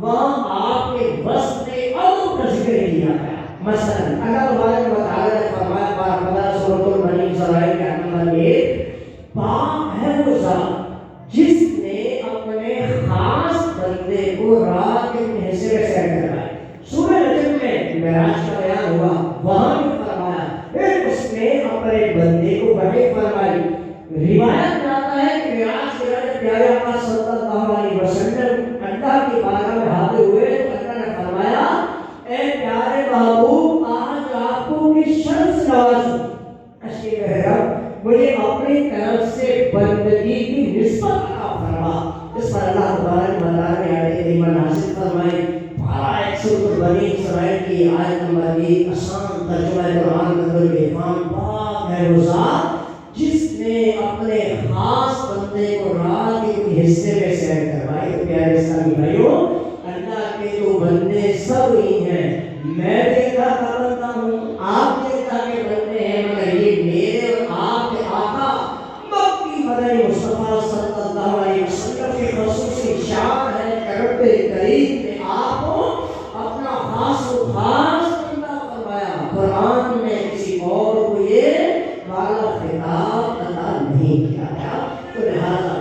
وہاں آپ کے وصف عدم کا ذکر کیا گیا. مثلا اللہ تبارک و تعالیٰ نے فرمایا بارہ سورۃ البنی اسرائیل کے نمبر 1، پاک ہے وہ ذات جس نے اپنے خاص بندے کو رات کے حصے میں سیر کروایا. سورہ نجم میں معراج کا بیان ہوا، وہاں بھی فرمایا پھر اس نے اپنے بندے کو وحی فرمائی. روایت میں آتا ہے کہ معراج کے رات پیارے آقا صلی اللہ علیہ وسلم اللہ کی بارگاہ میں حاضر ہوئے تو اللہ نے فرمایا اے پیارے محبوب آج آپ کو کس شرط سے نوازوں. اشکی محرم مجھے اپنی طرف سے بندگی کی نسبت عطا فرما. اس پر اللہ تبارک و تعالیٰ نے آیت کریمہ نازل فرمائی. پارہ سورۃ بنی اسرائیل کی آیت نمبر 1 آسان ترجمہ قرآن نظر کے فام، پاک ہے وہ ذات جس نے اپنے خاص بندے کو رات کے کوئی حصے میں سیر کروائی. تو پیارے اسلامی بھائیوں، اللہ کے جو بندے سب ہی ہیں. میں بھی اللہ کا بندہ ہوں، آپ بھی اللہ کے بندے ہیں، مگر یہ میرے اور آپ کے آقا مکی مدنی مصطفیٰ صلی اللہ علیہ وسلم کی خصوصی شان ہے کہ رب کریم نے آپ کو اپنا خاص و خاص بندہ فرمایا. قرآن میں کسی اور کو یہ والا خطاب عطا نہیں کیا گیا. تو لہذا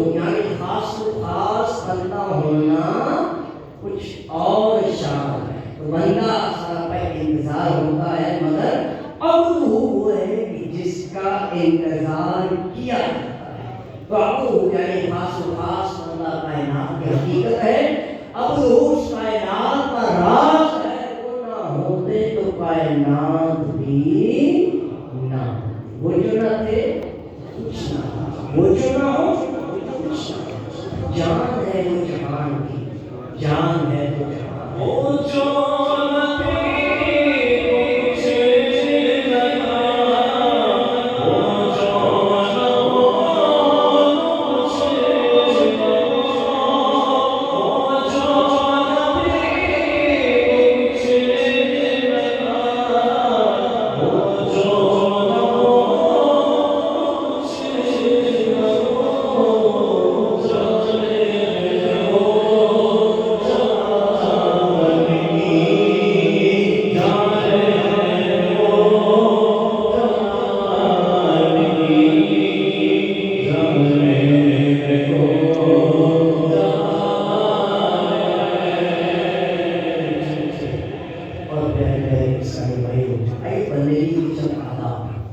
یعنی خاص بندہ ہونا کچھ اور شان ہے. تو بندہ سارا پہ انتظار ہوتا ہے مگر عبد وہ ہے کہ جس کا انتظار کیا جاتا ہے. تو عبد یعنی خاص بندہ کائنات کی حقیقت ہے. عبد اس کائنات کا راز ہے. وہ نہ ہوتے تو کائنات بھی نہ. وہ جو نہ تھے کچھ نہ تھا. وہ جو نہ ہو کچھ نہ. جان ہے وہ جہان کی. جان ہے تو جہان. وہ جو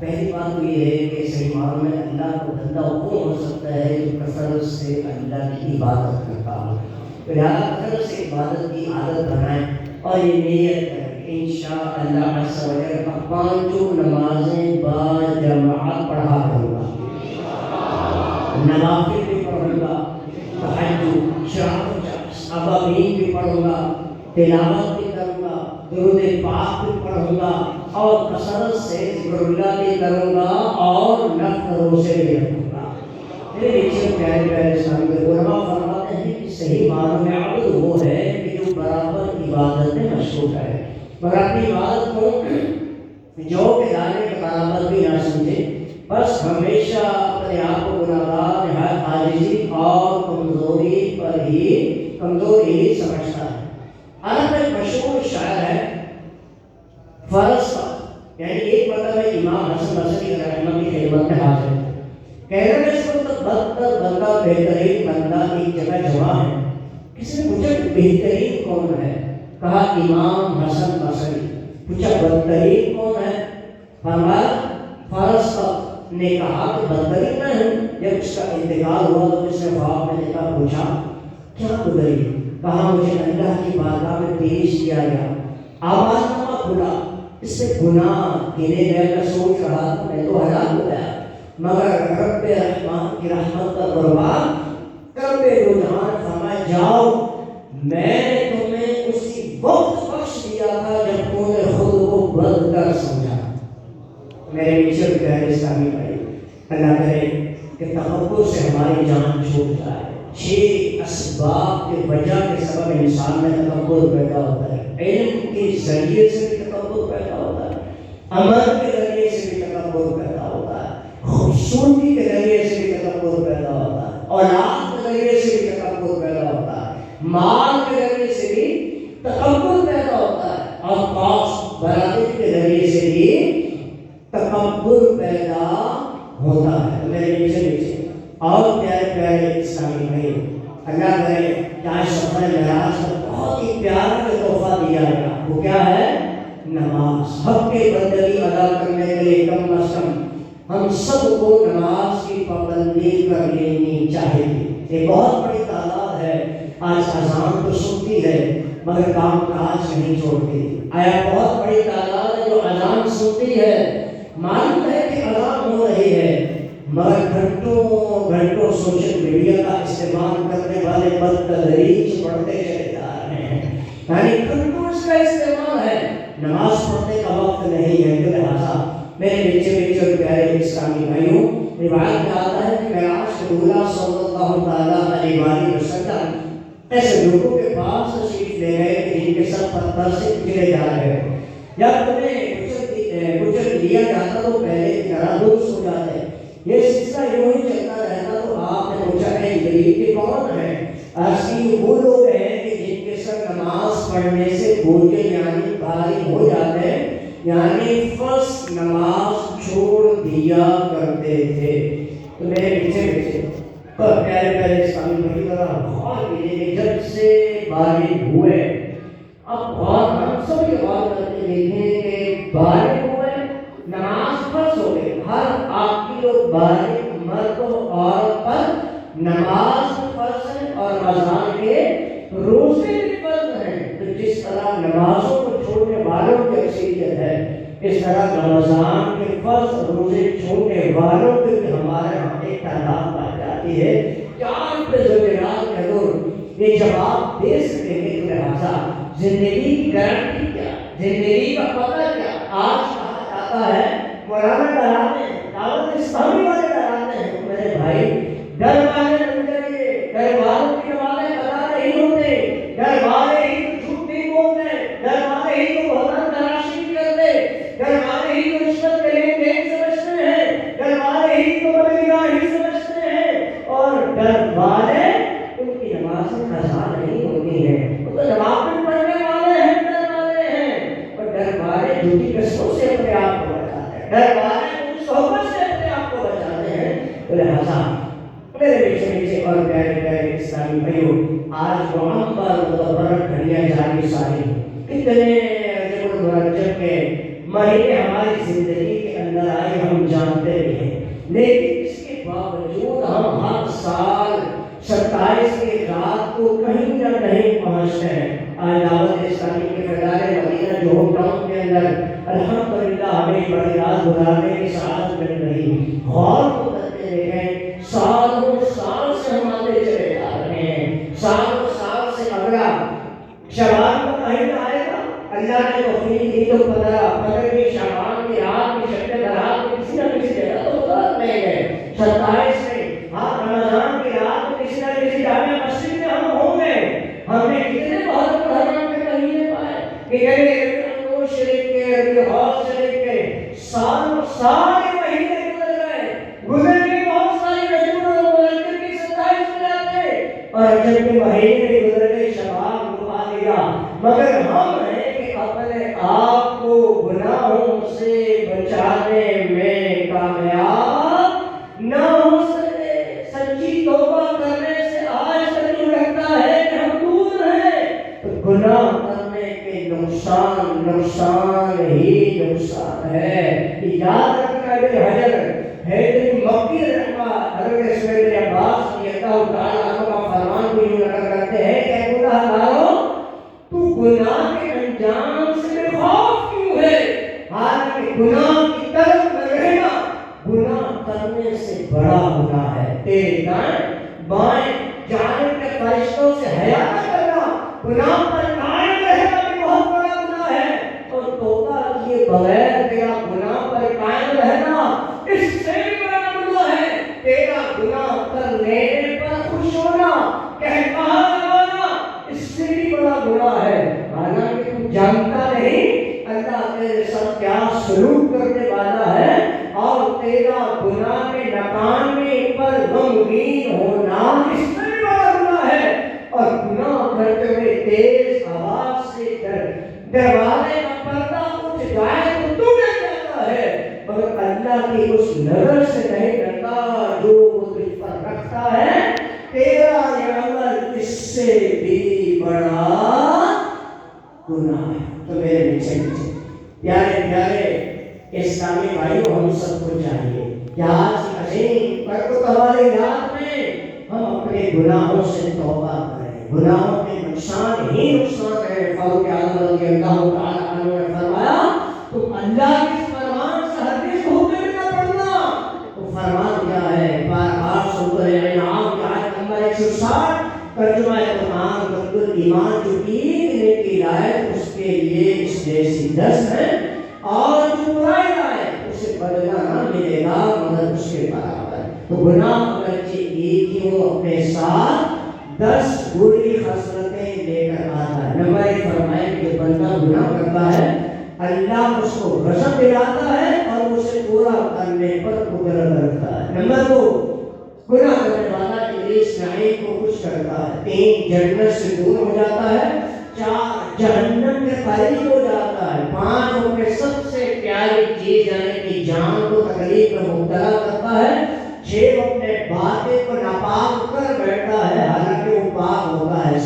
پہلی بات تو یہ ہے کہ صحیح معنوں میں اللہ کو بندہ وہ ہو سکتا ہے جو کثرت سے اللہ کی عبادت کرتا ہو. لہٰذا کثرت سے عبادت کی عادت بنائیں اور یہ نیت کریں کہ انشاءاللہ عز و جل پانچوں نمازیں با جماعت پڑھا کروں گا. نوافل بھی پڑھوں گا, تہجد, شرح ابابین بھی پڑھوں گا, تلاوت بھی کروں گا, درود پاک بھی پڑھوں گا اور کثرت سے ذکر اللہ بھی کروں گا اور نفل روزے بھی رکھوں گا. میرے نیچے پیارے اسلامی علماء فرماتے ہیں کہ صحیح معنوں میں عبد وہ ہے کہ جو برابر عبادت میں مشغول ہے, مگر اپنی عبادت کو جو کہ دانے کے برابر بھی نہ سمجھے, بس ہمیشہ اپنے آپ کو گناہگار, نہایت عاجزی اور کمزوری ہی سمجھتا ہے. عرب میں مشہور شاعر ہے فرض کا, یعنی ایک مطلب ہے امام حسن بصری رحمہ کی خدمت میں حاضر ہے. کہہ رہے اس وقت بدتر بندہ بہترین بندہ ایک جگہ جمع ہے. کسی نے پوچھا بہترین کون ہے؟ کہا امام حسن بصری. پوچھا بدترین کون ہے؟ فرمایا فرض کا. نے کہا کہ بدترین میں ہوں. جب اس کا انتقال ہوا تو اس نے خواب میں دیکھا, پوچھا کیا گزری؟ کہا مجھے اللہ کی بارگاہ میں پیش کیا گیا, آواز نامہ کھلا, اس سے گناہ گنے گئے. میں سوچ رہا تھا میں تو ہلاک ہو گیا, مگر رب رحمان کی رحمت کا قربان رب دو جہان فرمائے جاؤ, میں نے تمہیں اسی وقت بخش دیا تھا جب تم نے خود کو بد کر سمجھا. میرے نیچے پیارے اسلامی بھائی, اللہ کرے کہ تکبر سے ہماری جان چھوٹ جائے. 6 اسباب کے وجہ کے سبب انسان میں تکبر پیدا ہوتا ہے. علم کے ذریعے سے بھی تکبر پیدا ہوتا ہے, عمل کے ذریعے سے بھی تکبر پیدا ہوتا ہے, خوبصورتی کے ذریعے سے بھی تکبر پیدا ہوتا ہے, اولاد کے ذریعے سے بھی تکبر پیدا ہوتا ہے, مال کے ذریعے سے بھی تکبر پیدا ہوتا ہے, اور خاص برادری کے ذریعے سے بھی تکبر پیدا ہوتا ہے. میرے نیچے اور پیارے اسلامی بھائی, اللہ کرے چاہے سفر معراج کا بہت ہی پیارا جو تحفہ دیا گیا وہ کیا ہے؟ نماز. حق کے بندگی ادا کرنے کے لیے کم از کم ہم سب کو نماز کی پابندی کر لینی چاہیے. یہ بہت بڑی تعداد ہے آج اذان تو سنتی ہے مگر کام کاج نہیں چھوڑتی. آیا بہت بڑی تعداد ہے جو اذان سنتی ہے, معلوم ہے کہ اذان ہو رہی ہے, مگر گھنٹوں سوشل میڈیا کا استعمال کرنے والے بدتدریج پڑھتے چلے جا رہے ہیں. یعنی گھنٹوں اس کا استعمال ہے, نماز پڑھنے کا وقت نہیں ہے. لہٰذا میرے نیچے پیارے اسلامی بھائیوں, روایت میں آتا ہے کہ معراج کے دولہ صلی اللہ تعالیٰ علیہ وسلم ایسے لوگوں کے پاس تشریف لے گئے جن کے سر پتھر سے کچلے جا رہے ہیں. جب انہیں کچل لیا جاتا تو پہلے ذرا درست ہو جاتے. یہ سلسلہ یوں ہی چلتا رہتا تو آپ نے پوچھا ہے غریب کے کون ہے؟ ایسی وہ لوگ ہیں کہ جن کے سر نماز پڑھنے سے بوجھے یعنی بھاری ہو جاتے ہیں, یعنی فرض نماز چھوڑ دیا کرتے تھے. تو میرے پیچھے پیارے پیارے اسلامی بھائی غور کیجیے، جب سے بالغ ہوئے، اب ہم سب یہ غور کرتے دیکھیں کہ بالغ ہوئے، نماز فرض ہو گئی، ہر آپ کی جو بالغ مرد و عورت پر نماز فرض ہے اور رمضان کے روزے بھی فرض ہیں۔ تو جس طرح نمازوں کو چھوڑنے والوں کی اکثریت ہے، اس طرح رمضان کے فرض روزے چھوڑنے والوں کے بھی ہمارے یہاں ایک تعداد پائی جاتی ہے۔ کیا یہ جواب دے سکیں گے تو لہٰذا زندگی کی گارنٹی کیا، زندگی کا پتہ کیا؟ آج کہا جاتا ہے مولانا ڈراتے ہیں، دعوت اسلامی والے ڈراتے ہیں، میرے بھائی گھر والے بن جائیے، گھر والوں کی نمازیں قضا نہیں ہوتے، گھر والے ہی تو جھوٹ نہیں بولتے، گھر والے ہی تو بہت تلاشی نہیں کرتے، گھر والے ہی تو رشوت لین دین سمجھتے ہیں، گھر والے ہی تو بدنگاہی سمجھتے ہیں، اور گھر والے ان کی نمازیں قضا نہیں ہوتی ہیں، وہ تو نمازیں پڑھنے والے ہیں، گھر والے ہیں، اور گھر والے جھوٹی قسموں سے اپنے آپ کو بچاتے ہیں، گھر والے ان صحبت سے اپنے آپ کو بچاتے ہیں۔ تو لہٰذا میرے پیچھے اور پیارے پیارے اسلامی بھائیوں، آج معمر متبرک گھڑیاں جاری ساری کتنے رجب المرجب کے مہینے ہماری زندگی کے اندر آئے ہم جانتے بھی ہیں، لیکن اس کے باوجود ہم ہر سال 27 کی رات کو کہیں نہ کہیں پہنچتے ہیں۔ آج دعوت اسلامی کے فیضان مدینہ جو ہوم ٹاؤن کے اندر الحمدللہ ہمیں بڑی رات گزارنے کی سعادت مل رہی، غور کو کرتے دیکھیں، سالوں سال سے ہم آتے چلے جا رہے ہیں، سالوں سال سے اگلا شعبان کا مہینہ آئے گا، اللہ نے توفیق دی تو 15 کی شعبان کی رات کی شب برات میں کسی نہ کسی جگہ تو غلط نہیں ہے، 27 میں ہاں رمضان کی رات میں کسی نہ کسی جامع مسجد میں ہم ہوں گے۔ ہم نے کتنے بہت رمضان کے مہینے پائے کہ رمضان شریف کے غوث شریف کے سالوں سال مہینے گزر گئے بہت ساری رجب المرجب کی 27 میں آتے اور رجب کے مہینے گزر گئے، شباب کو پا لیا، مگر ہم ہیں کہ اپنے آپ کو گناہوں سے بچانے میں کامیاب نہ ہو سکے۔ سچی توبہ کرنے سے آج تک جو لگتا ہے کہ ہم دور ہیں، تو گناہ کرنے کے نقصان ہی نقصان ہے۔ یاد رکھنا ابن حجر حیدری مکی رحمہ حضرت سید عباس رضی اللہ تعالیٰ عنہ کا فرمان کو یوں نقل کرتے ہیں کہ گناہ گارو تو گناہ کے انجام سے بے خوف کیوں ہے؟ حالانکہ گناہ کی طرف رہنا گناہ کرنے سے بڑا گناہ ہے۔ تیرے دائیں بائیں جانب کے فرشتوں سے حیا نہ کرنا گناہ پر قائم رہنا بھی بہت بڑا گناہ ہے، اور توبہ کیے بغیر تیرا گناہ پر قائم رہنا اس سے بھی بڑا گناہ ہے۔ تیرا گناہ کر لینے پر خوش ہونا، کہا لگانا، اس سے بھی بڑا گناہ ہے، حالانکہ تو جانتا نہیں اللہ تیرے ساتھ کیا سلوک کرنے والا ہے، اور تیرا گناہ کے ناکامی پر غمگین ہونا اس سے بھی بڑا گناہ ہے۔ اور گناہ کرتے ہوئے تیز آواز سے دروازے کا پردہ اٹھ جائے تو تو ڈر جاتا ہے، مگر اللہ کی اس نظر سے نہیں ڈرتا جو وہ تجھ پر رکھتا ہے۔ تیرا یہ عمل اس سے بھی بڑا گناہ ہے۔ تو میرے پیچھے پیارے پیارے اسلامی بھائیوں، ہم سب کو چاہیے کہ آج کی عظیم برکت ہمارے یاد میں ہم اپنے گناہوں سے توبہ کریں، گناہوں کے نقصان ہی نقصان ہے۔ فاروق اعظم رضی اللہ تعالیٰ عنہ نے فرمایا تم اللہ کے فرمان سے ہرگز حکم نہ پڑھنا۔ وہ فرمان کیا ہے؟ بار سورۃ الانعام کی آیت نمبر 160 ترجمہ قرآن بدل ایمان جو ایک کی لائے اس کے لیے اس جیسی 10 ہے، اور جو برائی لائے اسے بدلہ نہ ملے گا مگر اس کے برابر۔ تو گناہ اگرچہ ایک ہی ہو اپنے ساتھ 10 بری خصلتیں لے کر آتا ہے۔ نمبر 1 فرمائے کہ جو بندہ گناہ کرتا ہے اللہ اس کو غضب دلاتا ہے اور اسے پورا کرنے پر قدرت رکھتا ہے۔ نمبر 2 گناہ کرنے والا ابلیس لعین کو خوش کرتا ہے۔ 3 جنت سے دور ہو جاتا ہے۔ 4 جہنم کے قریب ہو جاتا ہے۔ 5 اپنے سب سے پیاری چیز یعنی کہ جان کو تکلیف میں مبتلا کرتا ہے۔ 6 اپنے باتیں کو ناپاک کر بیٹھتا ہے، حالانکہ وہ پاک ہوتا ہے.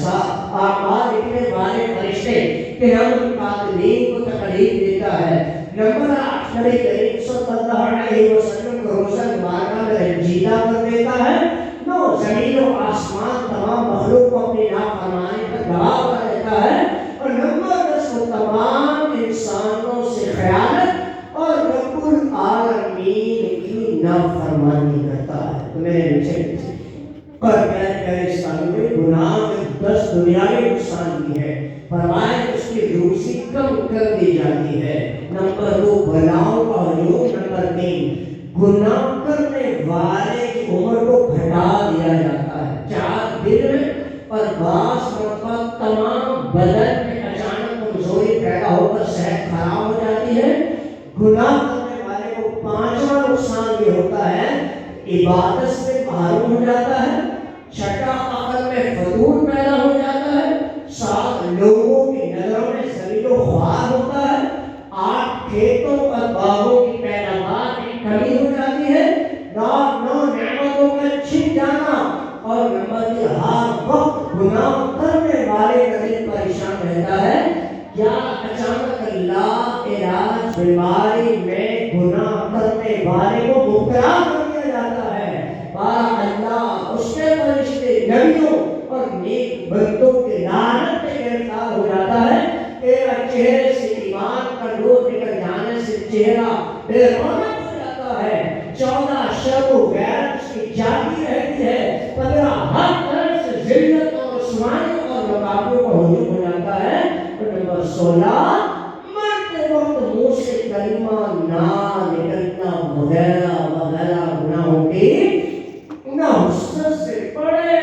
اعمال لکھنے والے فرشتے قیامت کاتبین کو تقریر دیتا ہے. نمبر 8 نبی کریم صلی اللہ علیہ وسلم کو روشن مارکا میں رنجیدہ کر دیتا ہے. 9 زمین و آسمان تمام مخلوق کو اپنی نافرمانی پر گواہ کر دیتا ہے. اور نمبر 10 وہ تمام انسانوں سے خیانت اور رب العالمین کی نافرمانی کرتا ہے. تو میرے نیچے اور میرے اسلام میں گناہ میں 10 دنیاوی نقصان بھی ہے. فرمایا اس کی روسی کم کر دی جاتی ہے. نمبر 2 بلاؤں کا ہجوم. نمبر 3 گناہ کرنے والے کی عمر کو گھٹا دیا جاتا ہے. 4 دل میں اور بعض مرتبہ تمام بدن میں اچانک کمزوری پیدا ہو کر صحت خراب ہو جاتی ہے. گناہ کرنے والے کو 5واں نقصان یہ ہوتا ہے عبادت سے محروم ہو جاتا ہے. 6 عقل میں فضول پیدا ہو جاتا ہے. 7 لوگوں کی نظروں میں ذلیل و خوار ہوتا ہے. 8 کھیتوں اور باغوں کی پیداوار میں کمی ہو جاتی ہے. 9 نعمتوں کا چھن جانا. اور نمبر 10 ہر وقت گناہ کرنے والے کا دل پریشان رہتا ہے. یا اچانک اللہ علاج بیماری میں گناہ کرنے والے کو مبتلا کر دیا جاتا ہے. اللہ اس کے فرشتے نبیوں اور نیک بندوں کے لعنت میں گرفتار ہو جاتا ہے. تیرا چہرے سے ایمان کا نور نکل جانے سے چہرہ بے رونق ہو جاتا ہے. 14 شر و غیرت اس کی جاتی رہتی ہے. 15 ہر طرف سے ذلت اور رسوائی اور مقابلوں کا ہجوم ہو جاتا ہے. اور نمبر 16 مرتے وقت منہ سے کلمہ نہ نکلنا وغیرہ وغیرہ گناہوں کی حسرت سے بڑے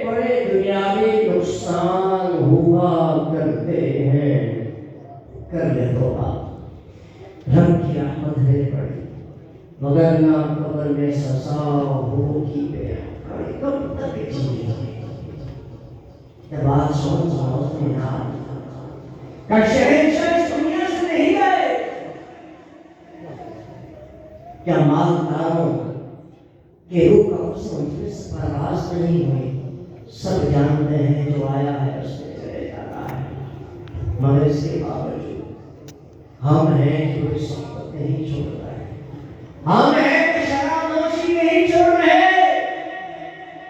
بڑے دنیاوی نقصان ہوا کرتے ہیں. کر لے توبہ، رب کی رحمت ہے بڑی، مگر نہ قبر میں سزا ہوگی بے حد. کب تک جیے یہ بات سمجھ میں نہ کہ شہنشاہ اس دنیا سے نہیں گئے. کیا مالداروں کہ روح کا اس مجلس پر راز نہیں ہوئی. سب جانتے ہیں جو آیا ہے اس میں چلے جاتا ہے. مگر اس کے باوجود ہم ہیں جو اس صحبت نہیں چھوڑ رہے. ہم ہیں کہ شراب نوشی نہیں چھوڑ رہے.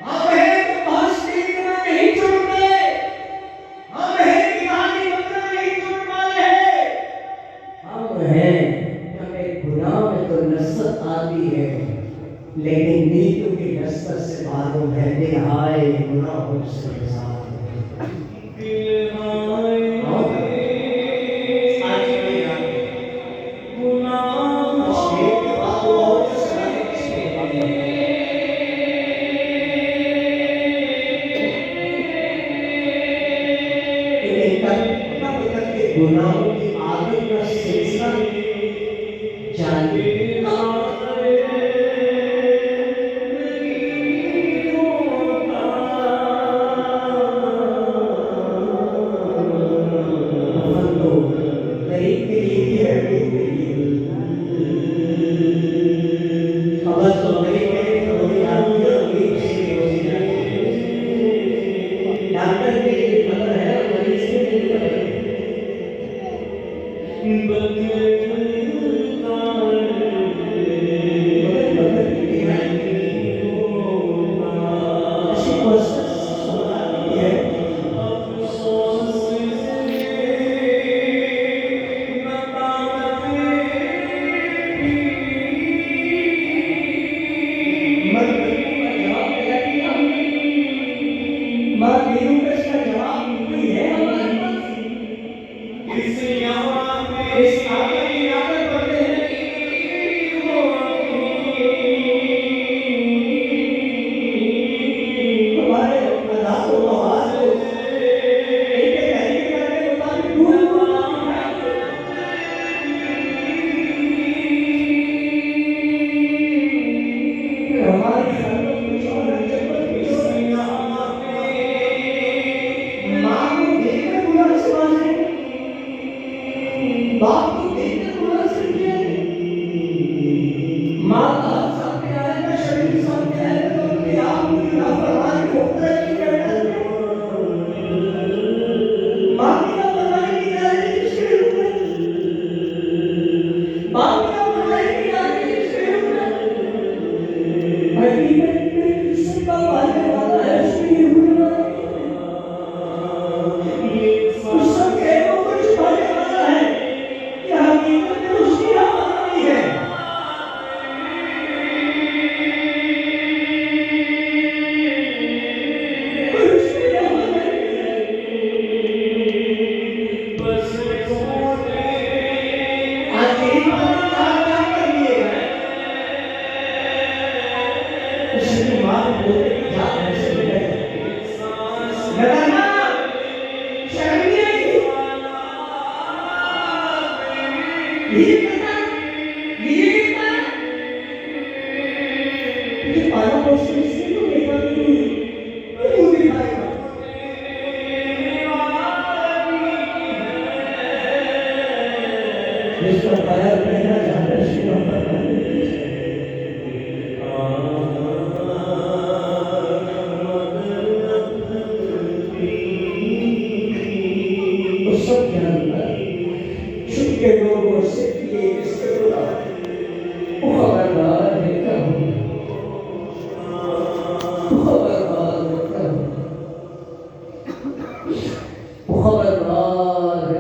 ہم ہیں کہ بہشتی میں نہیں چھوڑ رہے. ہم ہیں کہ گالی بکرا نہیں چھوڑ رہے. ہم ہیں کہ ہمیں گناہ میں تو لذت آتی ہے لیکن نیکیوں کی لذت سے معلوم ہے نہائے گناہوں سے نزاد. گناہوں کی عادت کا سلسلہ جاری جس کا خیال کہنا چاہتا ہے اس سب کے اندر چھپ کے لوگوں سے کیے اس کے بلا وہ خبردار ہے کیا وہ خبردار ہے کیا وہ خبردار ہے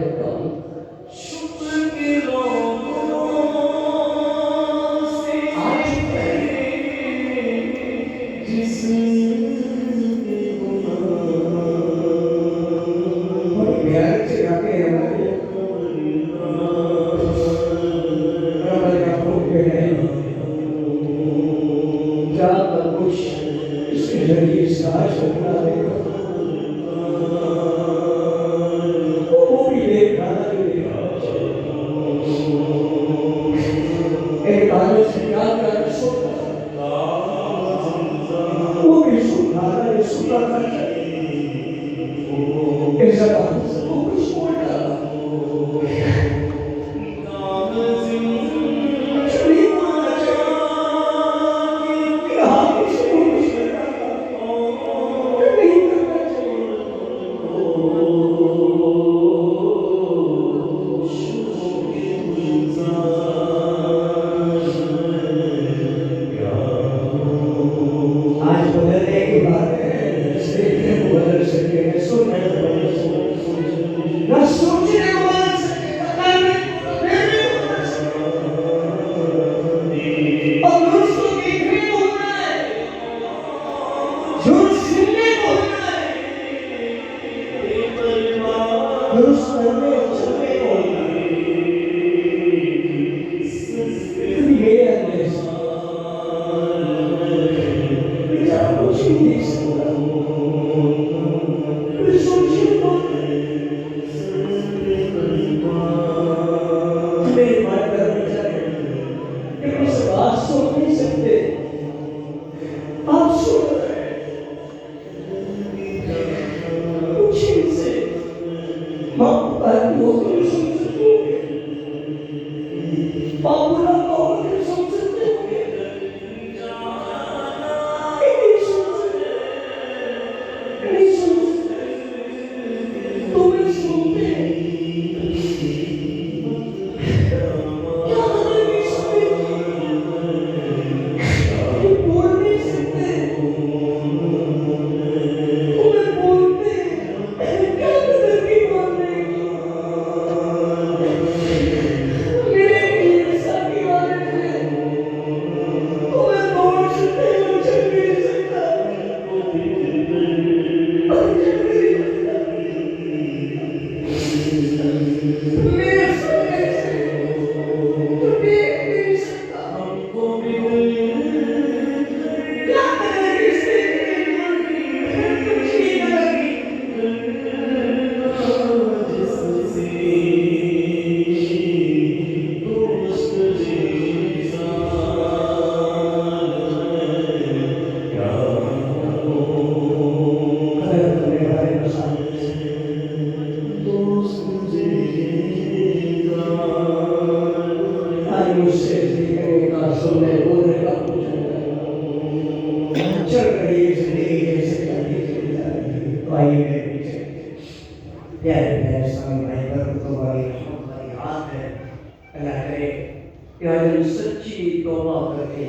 کیا سچی توبہ کر کے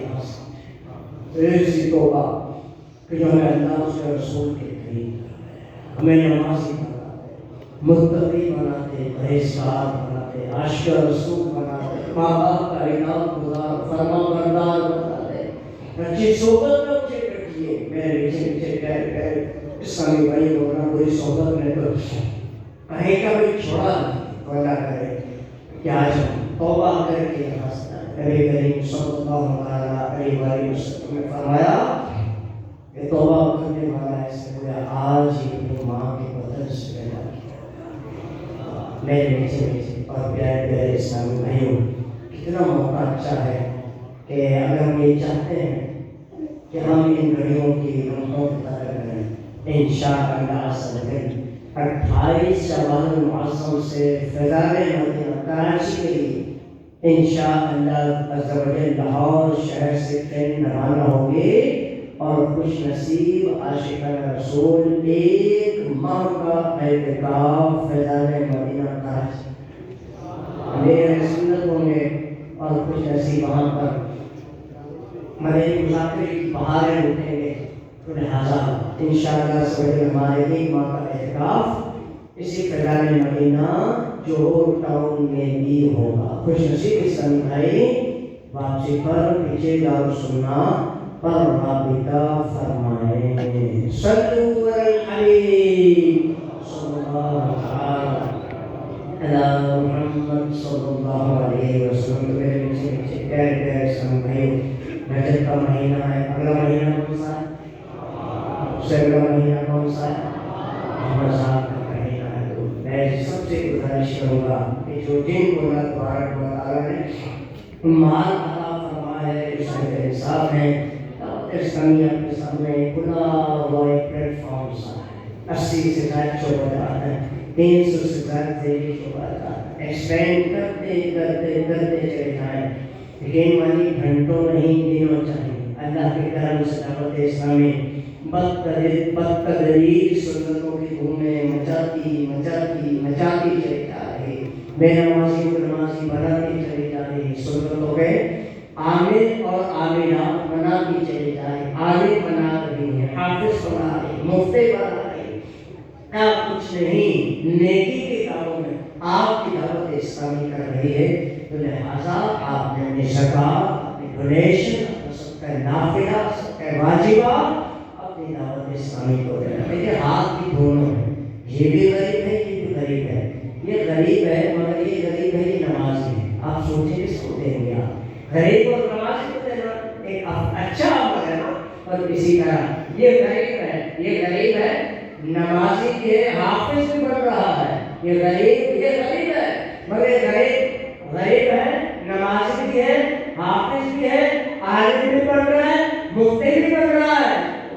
ایسی توبہ کہ جو ہمیں اللہ اس کے رسول کے قریب ہمیں نمازی بناتے متقی بناتے پرہیزگار بناتے عاشق رسول بناتے ماں باپ کا اطاعت گزار فرما بردار بناتے اچھی صحبت میں اچھے بیٹھیے میرے نیچے کہہ اسلامی بھائی ہونا کوئی صحبت میں تو کہیں کا بھی چھوڑا وعدہ کرے کہ آج توبہ کر کے نبی کریم صلی اللہ علیہ وسلم نے فرمایا کہ توبہ کرنے والا ایسے ہوا آج ہی اپنی ماں کے بدن سے پیدا کیا. میرے نیچے اور پیارے پیارے اسلامی بھائیوں کتنا موقع اچھا ہے کہ اگر ہم یہ چاہتے ہیں کہ ہم ان گھڑیوں کی لمحوں کی قدر کریں انشاءاللہ عز و جل 28 شوال المعظم سے فضائل مدینہ کراچی کے لیے انشاءاللہ عز و جل لاہور شہر سے ٹرین روانہ ہوگی اور خوش نصیب عاشقان رسول ایک ماہ کا اعتکاف فیضان مدینہ کراچی میرے سنت ہوں گے اور خوش نصیب وہاں پر مدینی مسافر کی بہاریں اٹھیں گے. تو لہٰذا انشاءاللہ سوچ ہمارے ایک ماہ کا اعتکاف اسی فیضان مدینہ جوہر ٹاؤن میں بھی ہوگا. خوش نصیب اسلامی بھائی واپسی پر پیچھے دارالسنہ پر رابطہ فرمائیں. صلو علی الحبیب صلی اللہ علی محمد صلی اللہ علیہ وسلم. میرے پیچھے پیچھے پیارے پیارے اسلامی بھائی رجب کا مہینہ ہے. اگلا مہینہ کون سا ہے؟ اس سے اگلا مہینہ کون سا ہے؟ رمضان کا مہینہ ہے. تو میں سب سے گزارش کروں گا کہ جو جن کو اللہ تبارک و تعالیٰ نے مال عطا فرمایا ہے جو صاحب انصاف ہیں دعوت اسلامیہ کے سامنے کھلا ہوا ایک پلیٹ فارم سا ہے. 80 سے زائد شعبات ہیں, 300 سے زائد ذیلی شعبات ہیں. ایکسپینڈ کرتے کرتے کرتے چلے جائیں لیکن والی گھنٹوں نہیں دنوں چاہیے. اللہ کے کرم سے دعوت اسلامی بدتدریج سنتوں کی دھومیں مچاتی چلی جا رہی. بے نمازی کو نمازی بناتی چلی جا رہی. سنتوں کے عامل اور عاملات بناتی چلی جا رہی. عالم بنا رہی ہے, حافظ بنا رہی, مفتی بنا رہی. آپ کچھ نہیں, نیکی کے کاموں میں آپ کی دعوت اسلامی کر رہی ہے. تو لہٰذا آپ نے اپنی زکات, اپنی ڈونیشن, اپنا صدقہ نافلہ, صدقہ واجبہ اپنی دعوت اسلامی کو دینا. دیکھیے ہاتھ بھی دونوں ہیں, یہ بھی غریب ہے, یہ بھی غریب ہے. یہ غریب ہے مگر یہ غریب ہے, یہ نمازی ہے. آپ سوچیں کس کو دیں گے آپ؟ غریب اور نمازی کو دینا ایک اچھا عمل ہے نا. اور اسی طرح یہ غریب ہے, یہ غریب ہے, نمازی بھی ہے, حافظ بھی بن رہا ہے. یہ غریب ہے مگر غریب ہے, نمازی بھی ہے, حافظ بھی ہے, عالم بھی بن رہا ہے, مفتی بھی بن رہا ہے.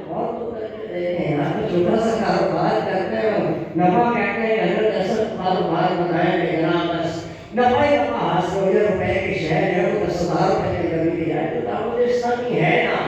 بہت تو دیکھتے ہیں یہاں چھوٹا سا کاروبار کرتے ہیں, نفع کہتے ہیں حضرت اصل کاروبار بتائیں کہ جناب بس نفع ہی نفع حاصل ہو جائے. روپے کے شہر ہے وہ 10,000 روپے کی کمی کی جائے تو دعوت اسلامی ہے نا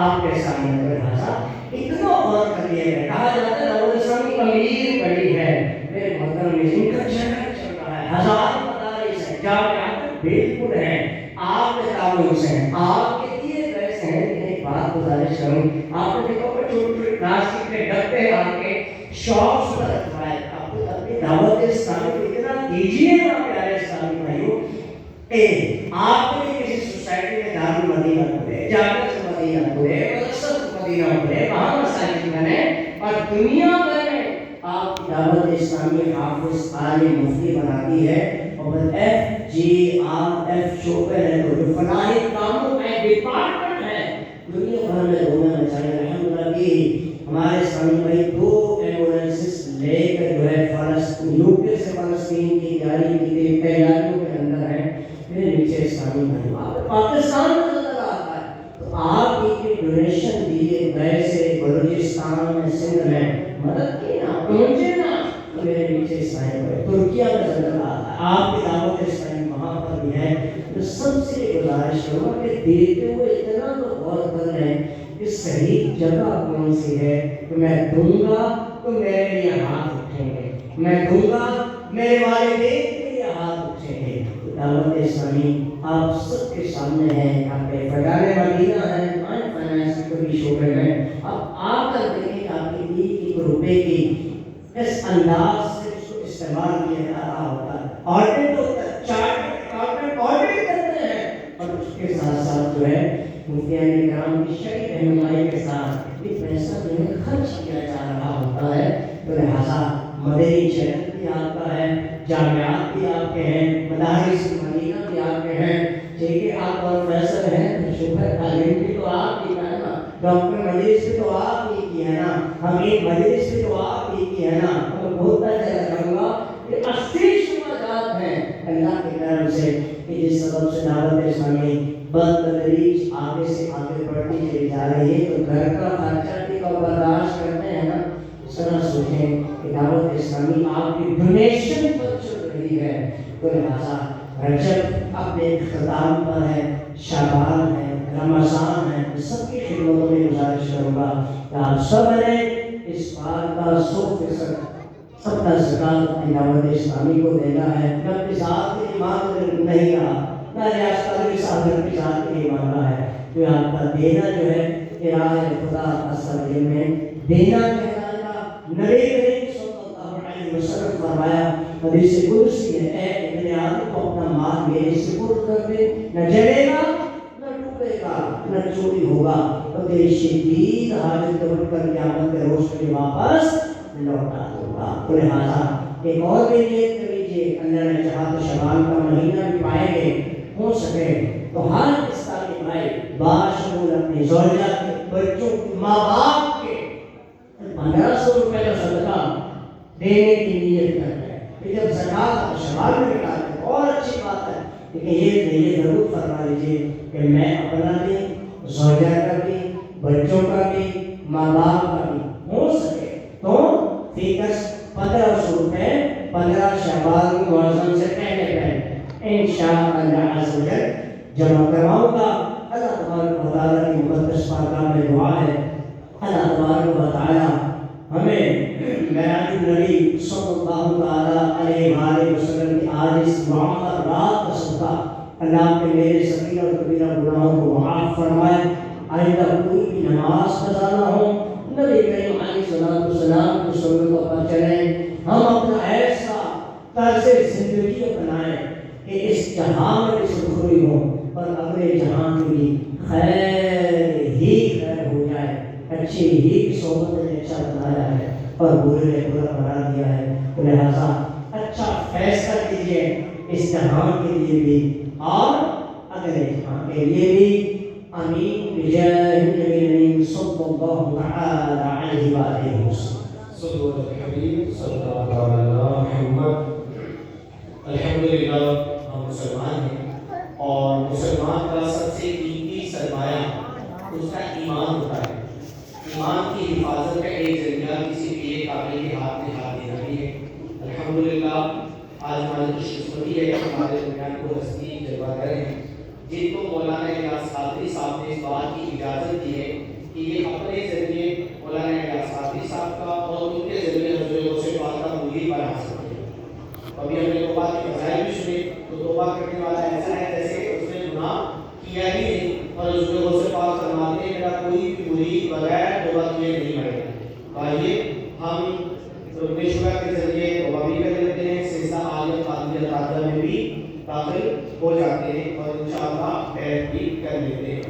آپ کے سامنے. لہٰذا اتنا اور کر دیا گیا. کہا جاتا ہے دعوت اسلامی امیر بڑی ہے. میرے محترم ان کا چہرہ چل رہا ہے, 1000 مدارس ہیں, جامعات بالکل ہیں, آپ کے تعاون سے ہیں, آپ کے دیے پیسے ہیں. ایک بات گزارش کروں, آپ نے دیکھا کہ چھوٹے چھوٹے پلاسٹک کے ڈبے آپ کے شاپس پر رکھا ہے. آپ کو اپنی دعوت اسلامی کو اتنا دیجیے نا پیارے اسلامی بھائیوں. آپ کو کسی سوسائٹی میں دارالمدینہ کھولے, جامعہ مدینہ کھولے, مدرسہ مدینہ کھولے, وہاں مساجد بنے اور دنیا بھر میں آپ کی دعوت اسلامی حافظ عالم مفتی بناتی ہے. اور FGRF شعبے ہے جو فلاحی کاموں میں ڈپارٹمنٹ ہے دنیا بھر میں دھومے مچائے. الحمدللہ کہ ہمارے اسلامی بھائی 2 ایمبولینسز لے کر جو ہے UK سے فلسطین کی تیاریوں کے اندر ہیں. میرے نیچے اسلامی بھائی پاکستان میں نظر آتا ہے تو آپ کی ڈونیشن دیے گئے سے بلوچستان میں, سندھ میں مدد کی نا, پہنچے نا. میرے نیچے اسلامی بھائی ترکیہ میں نظر آتا ہے, آپ کی دعوت اسلامی وہاں پر بھی ہے. تو سب سے گزارش کروں گا کہ دیتے ہوئے اتنا تو غور کر لیں کہ صحیح جگہ کون سی ہے. کہ میں دوں گا تو میرے لیے ہاتھ اٹھیں گے, میں دوں گا میرے والدین کے لیے ہاتھ اٹھیں گے. دعوت اسلامی آپ سب کے سامنے ہے, آپ کے فیضان مدینہ ہے, فائنانس کے بھی شعبے میں آپ آ کر دیکھیں آپ کی 1 روپے کی اس انداز سے اس کو استعمال کیا جا رہا ہوتا ہے. آڈٹ ہوتا ہے, چارٹرڈ اکاؤنٹنٹ آڈٹ کرتے ہیں اور اس کے ساتھ ساتھ جو ہے مفتیان کرام کی شرعی رہنمائی کے ساتھ یہ پیسہ جو ہے خرچ کیا جا رہا ہوتا ہے. تو لہٰذا مدنی چینل بھی آپ کا ہے, جامعات بھی آپ کے ہیں, مدارس مدینہ بھی آپ کے ہیں. ٹھیک ہے, آپ اور فیصل ہیں, شعبہ تعلیم بھی تو آپ ہی کا ہے نا, ڈاکٹر مجلس بھی تو آپ ہی کی ہے نا, حمید مجلس بھی تو آپ ہی کی ہے نا. تو بہت چلا جاؤں گا یہ 80 شعبات ہیں اللہ کے کرم سے کہ جس سبب سے دعوت اسلامی بدتدریج آگے سے آگے بڑھتی چلی جا رہی ہے. تو گھر کا خرچہ بھی کو برداشت کرتے ہیں نا, اس طرح سوچیں کہ دعوت اسلامی آپ کی ڈونیشن پر چل رہی ہے. تو لہٰذا رجب اپنے اختتام پر ہے، شعبان ہے، رمضان ہے، سب کی خدمتوں میں گزارش کروں گا کہ آپ سب نے اس بات کا 100% اپنا زکات اپنی دعوت اسلامی کو دینا ہے۔ میں اپنی ذات کے لیے مانگ نہیں رہا، میں ریاض قادری صاحب نے اپنی ذات کے لیے مانگا ہے کہ آپ کا دینا جو ہے راہ خدا اصل میں دینا کہلاتا ہے۔ نبی کریم صلی اللہ علیہ وسلم فرمایا، حدیث قدسی ہے، اے ابن آدم کو اپنا مال میرے سپرد کر دے، نہ جلے گا نہ ڈوبے گا نہ چوری ہوگا، تو تیری شدید حاجت قبول کر قیامت کے روز کے لیے واپس لوٹا دوں گا۔ تو لہٰذا ایک اور بھی نیت کر لیجیے، اللہ نے چاہا تو شعبان کا مہینہ بھی پائیں گے، ہو سکے تو ہر اسلامی بھائی باشمول اپنی زوجہ کے بچوں کے ماں باپ کے 1500 روپے کا صدقہ دینے کی نیت کرتے ہیں کہ جب زکات شمال میں نکالتے ہیں، اور اچھی بات ہے، لیکن یہ ضرور فرما لیجیے کہ میں اپنا بھی، زوجہ کا بھی، بچوں کا بھی، ماں باپ کا بھی، ہو سکے تو فیکس 1500 روپے 15 شعبان معظم سے پہلے انشاءاللہ عز و جل جمع کرواؤں گا۔ اللہ تبارک و تعالیٰ کی مقدس بارگاہ میں دعا ہے، اللہ تبارک و تعالیٰ ہمیں معراج النبی صلی اللہ تعالیٰ علیہ وآلہ وسلم کی آج اس معمر رات کا صدقہ اللہ کے میرے صغیرہ اور کبیرہ گناہوں کو معاف فرمائے، آئندہ کوئی بھی نماز قضا نہ ہو، نبی کریم علیہ السلام کی سنتوں پر چلیں، ہم اپنا ایسا طرز زندگی بنائیں کہ اس جہاں میں بھی سرخروئی ہو اور اگلے جہاں میں بھی خیر ہی خیر ہو جائے، اچھی ہی کی صحبت نے اچھا بنایا ہے اور برے نے برا بنا دیا ہے۔ تو لہٰذا اچھا فیصلہ کیجیے اس جہاں کے لیے بھی اور اگلے جہاں کے لیے بھی۔ آمین بجاہ النبی الامین صلی اللہ تعالی علیہ وآلہ وسلم۔ صلو علی الحبیب صلی اللہ علیہ محمد۔ الحمدللہ ہم مسلمان ہیں اور مسلمان کا سب سے قیمتی سرمایہ اس کا ایمان ہوتا ہے۔ ایمان کی حفاظت کا ایک ذریعہ کسی بھی ایک قابل کے ہاتھ میں ہاتھ دینا بھی ہے۔ الحمدللہ آج ہماری خوش قسمتی ہے کہ ہمارے درمیان کو ہستی جلوہ گر ہیں جن کو مولانا الیاس قادری صاحب نے اس بات کی اجازت دی ہے کہ یہ اپنے ذریعے مولانا الیاس قادری صاحب کا اور ان کے ذریعے حضرت غوث پاک کا مرید بنا سکتے ہیں۔ ابھی ہم نے توبہ کے فضائل بھی سنے، تو توبہ کرنے والا ایسا ہے جیسے اس نے گناہ کیا ہی نہیں، اور حضرت غوث پاک فرماتے ہیں میرا کوئی بھی مرید بغیر توبہ کیے نہیں مرے گا۔ آئیے ہم رکن شورا کے ذریعے توبہ بھی کر لیتے ہیں، سلسلہ عالیہ قادریہ قادرہ میں بھی داخل ہو جاتے ہیں اور انشاءاللہ بیعت بھی کر لیتے ہیں۔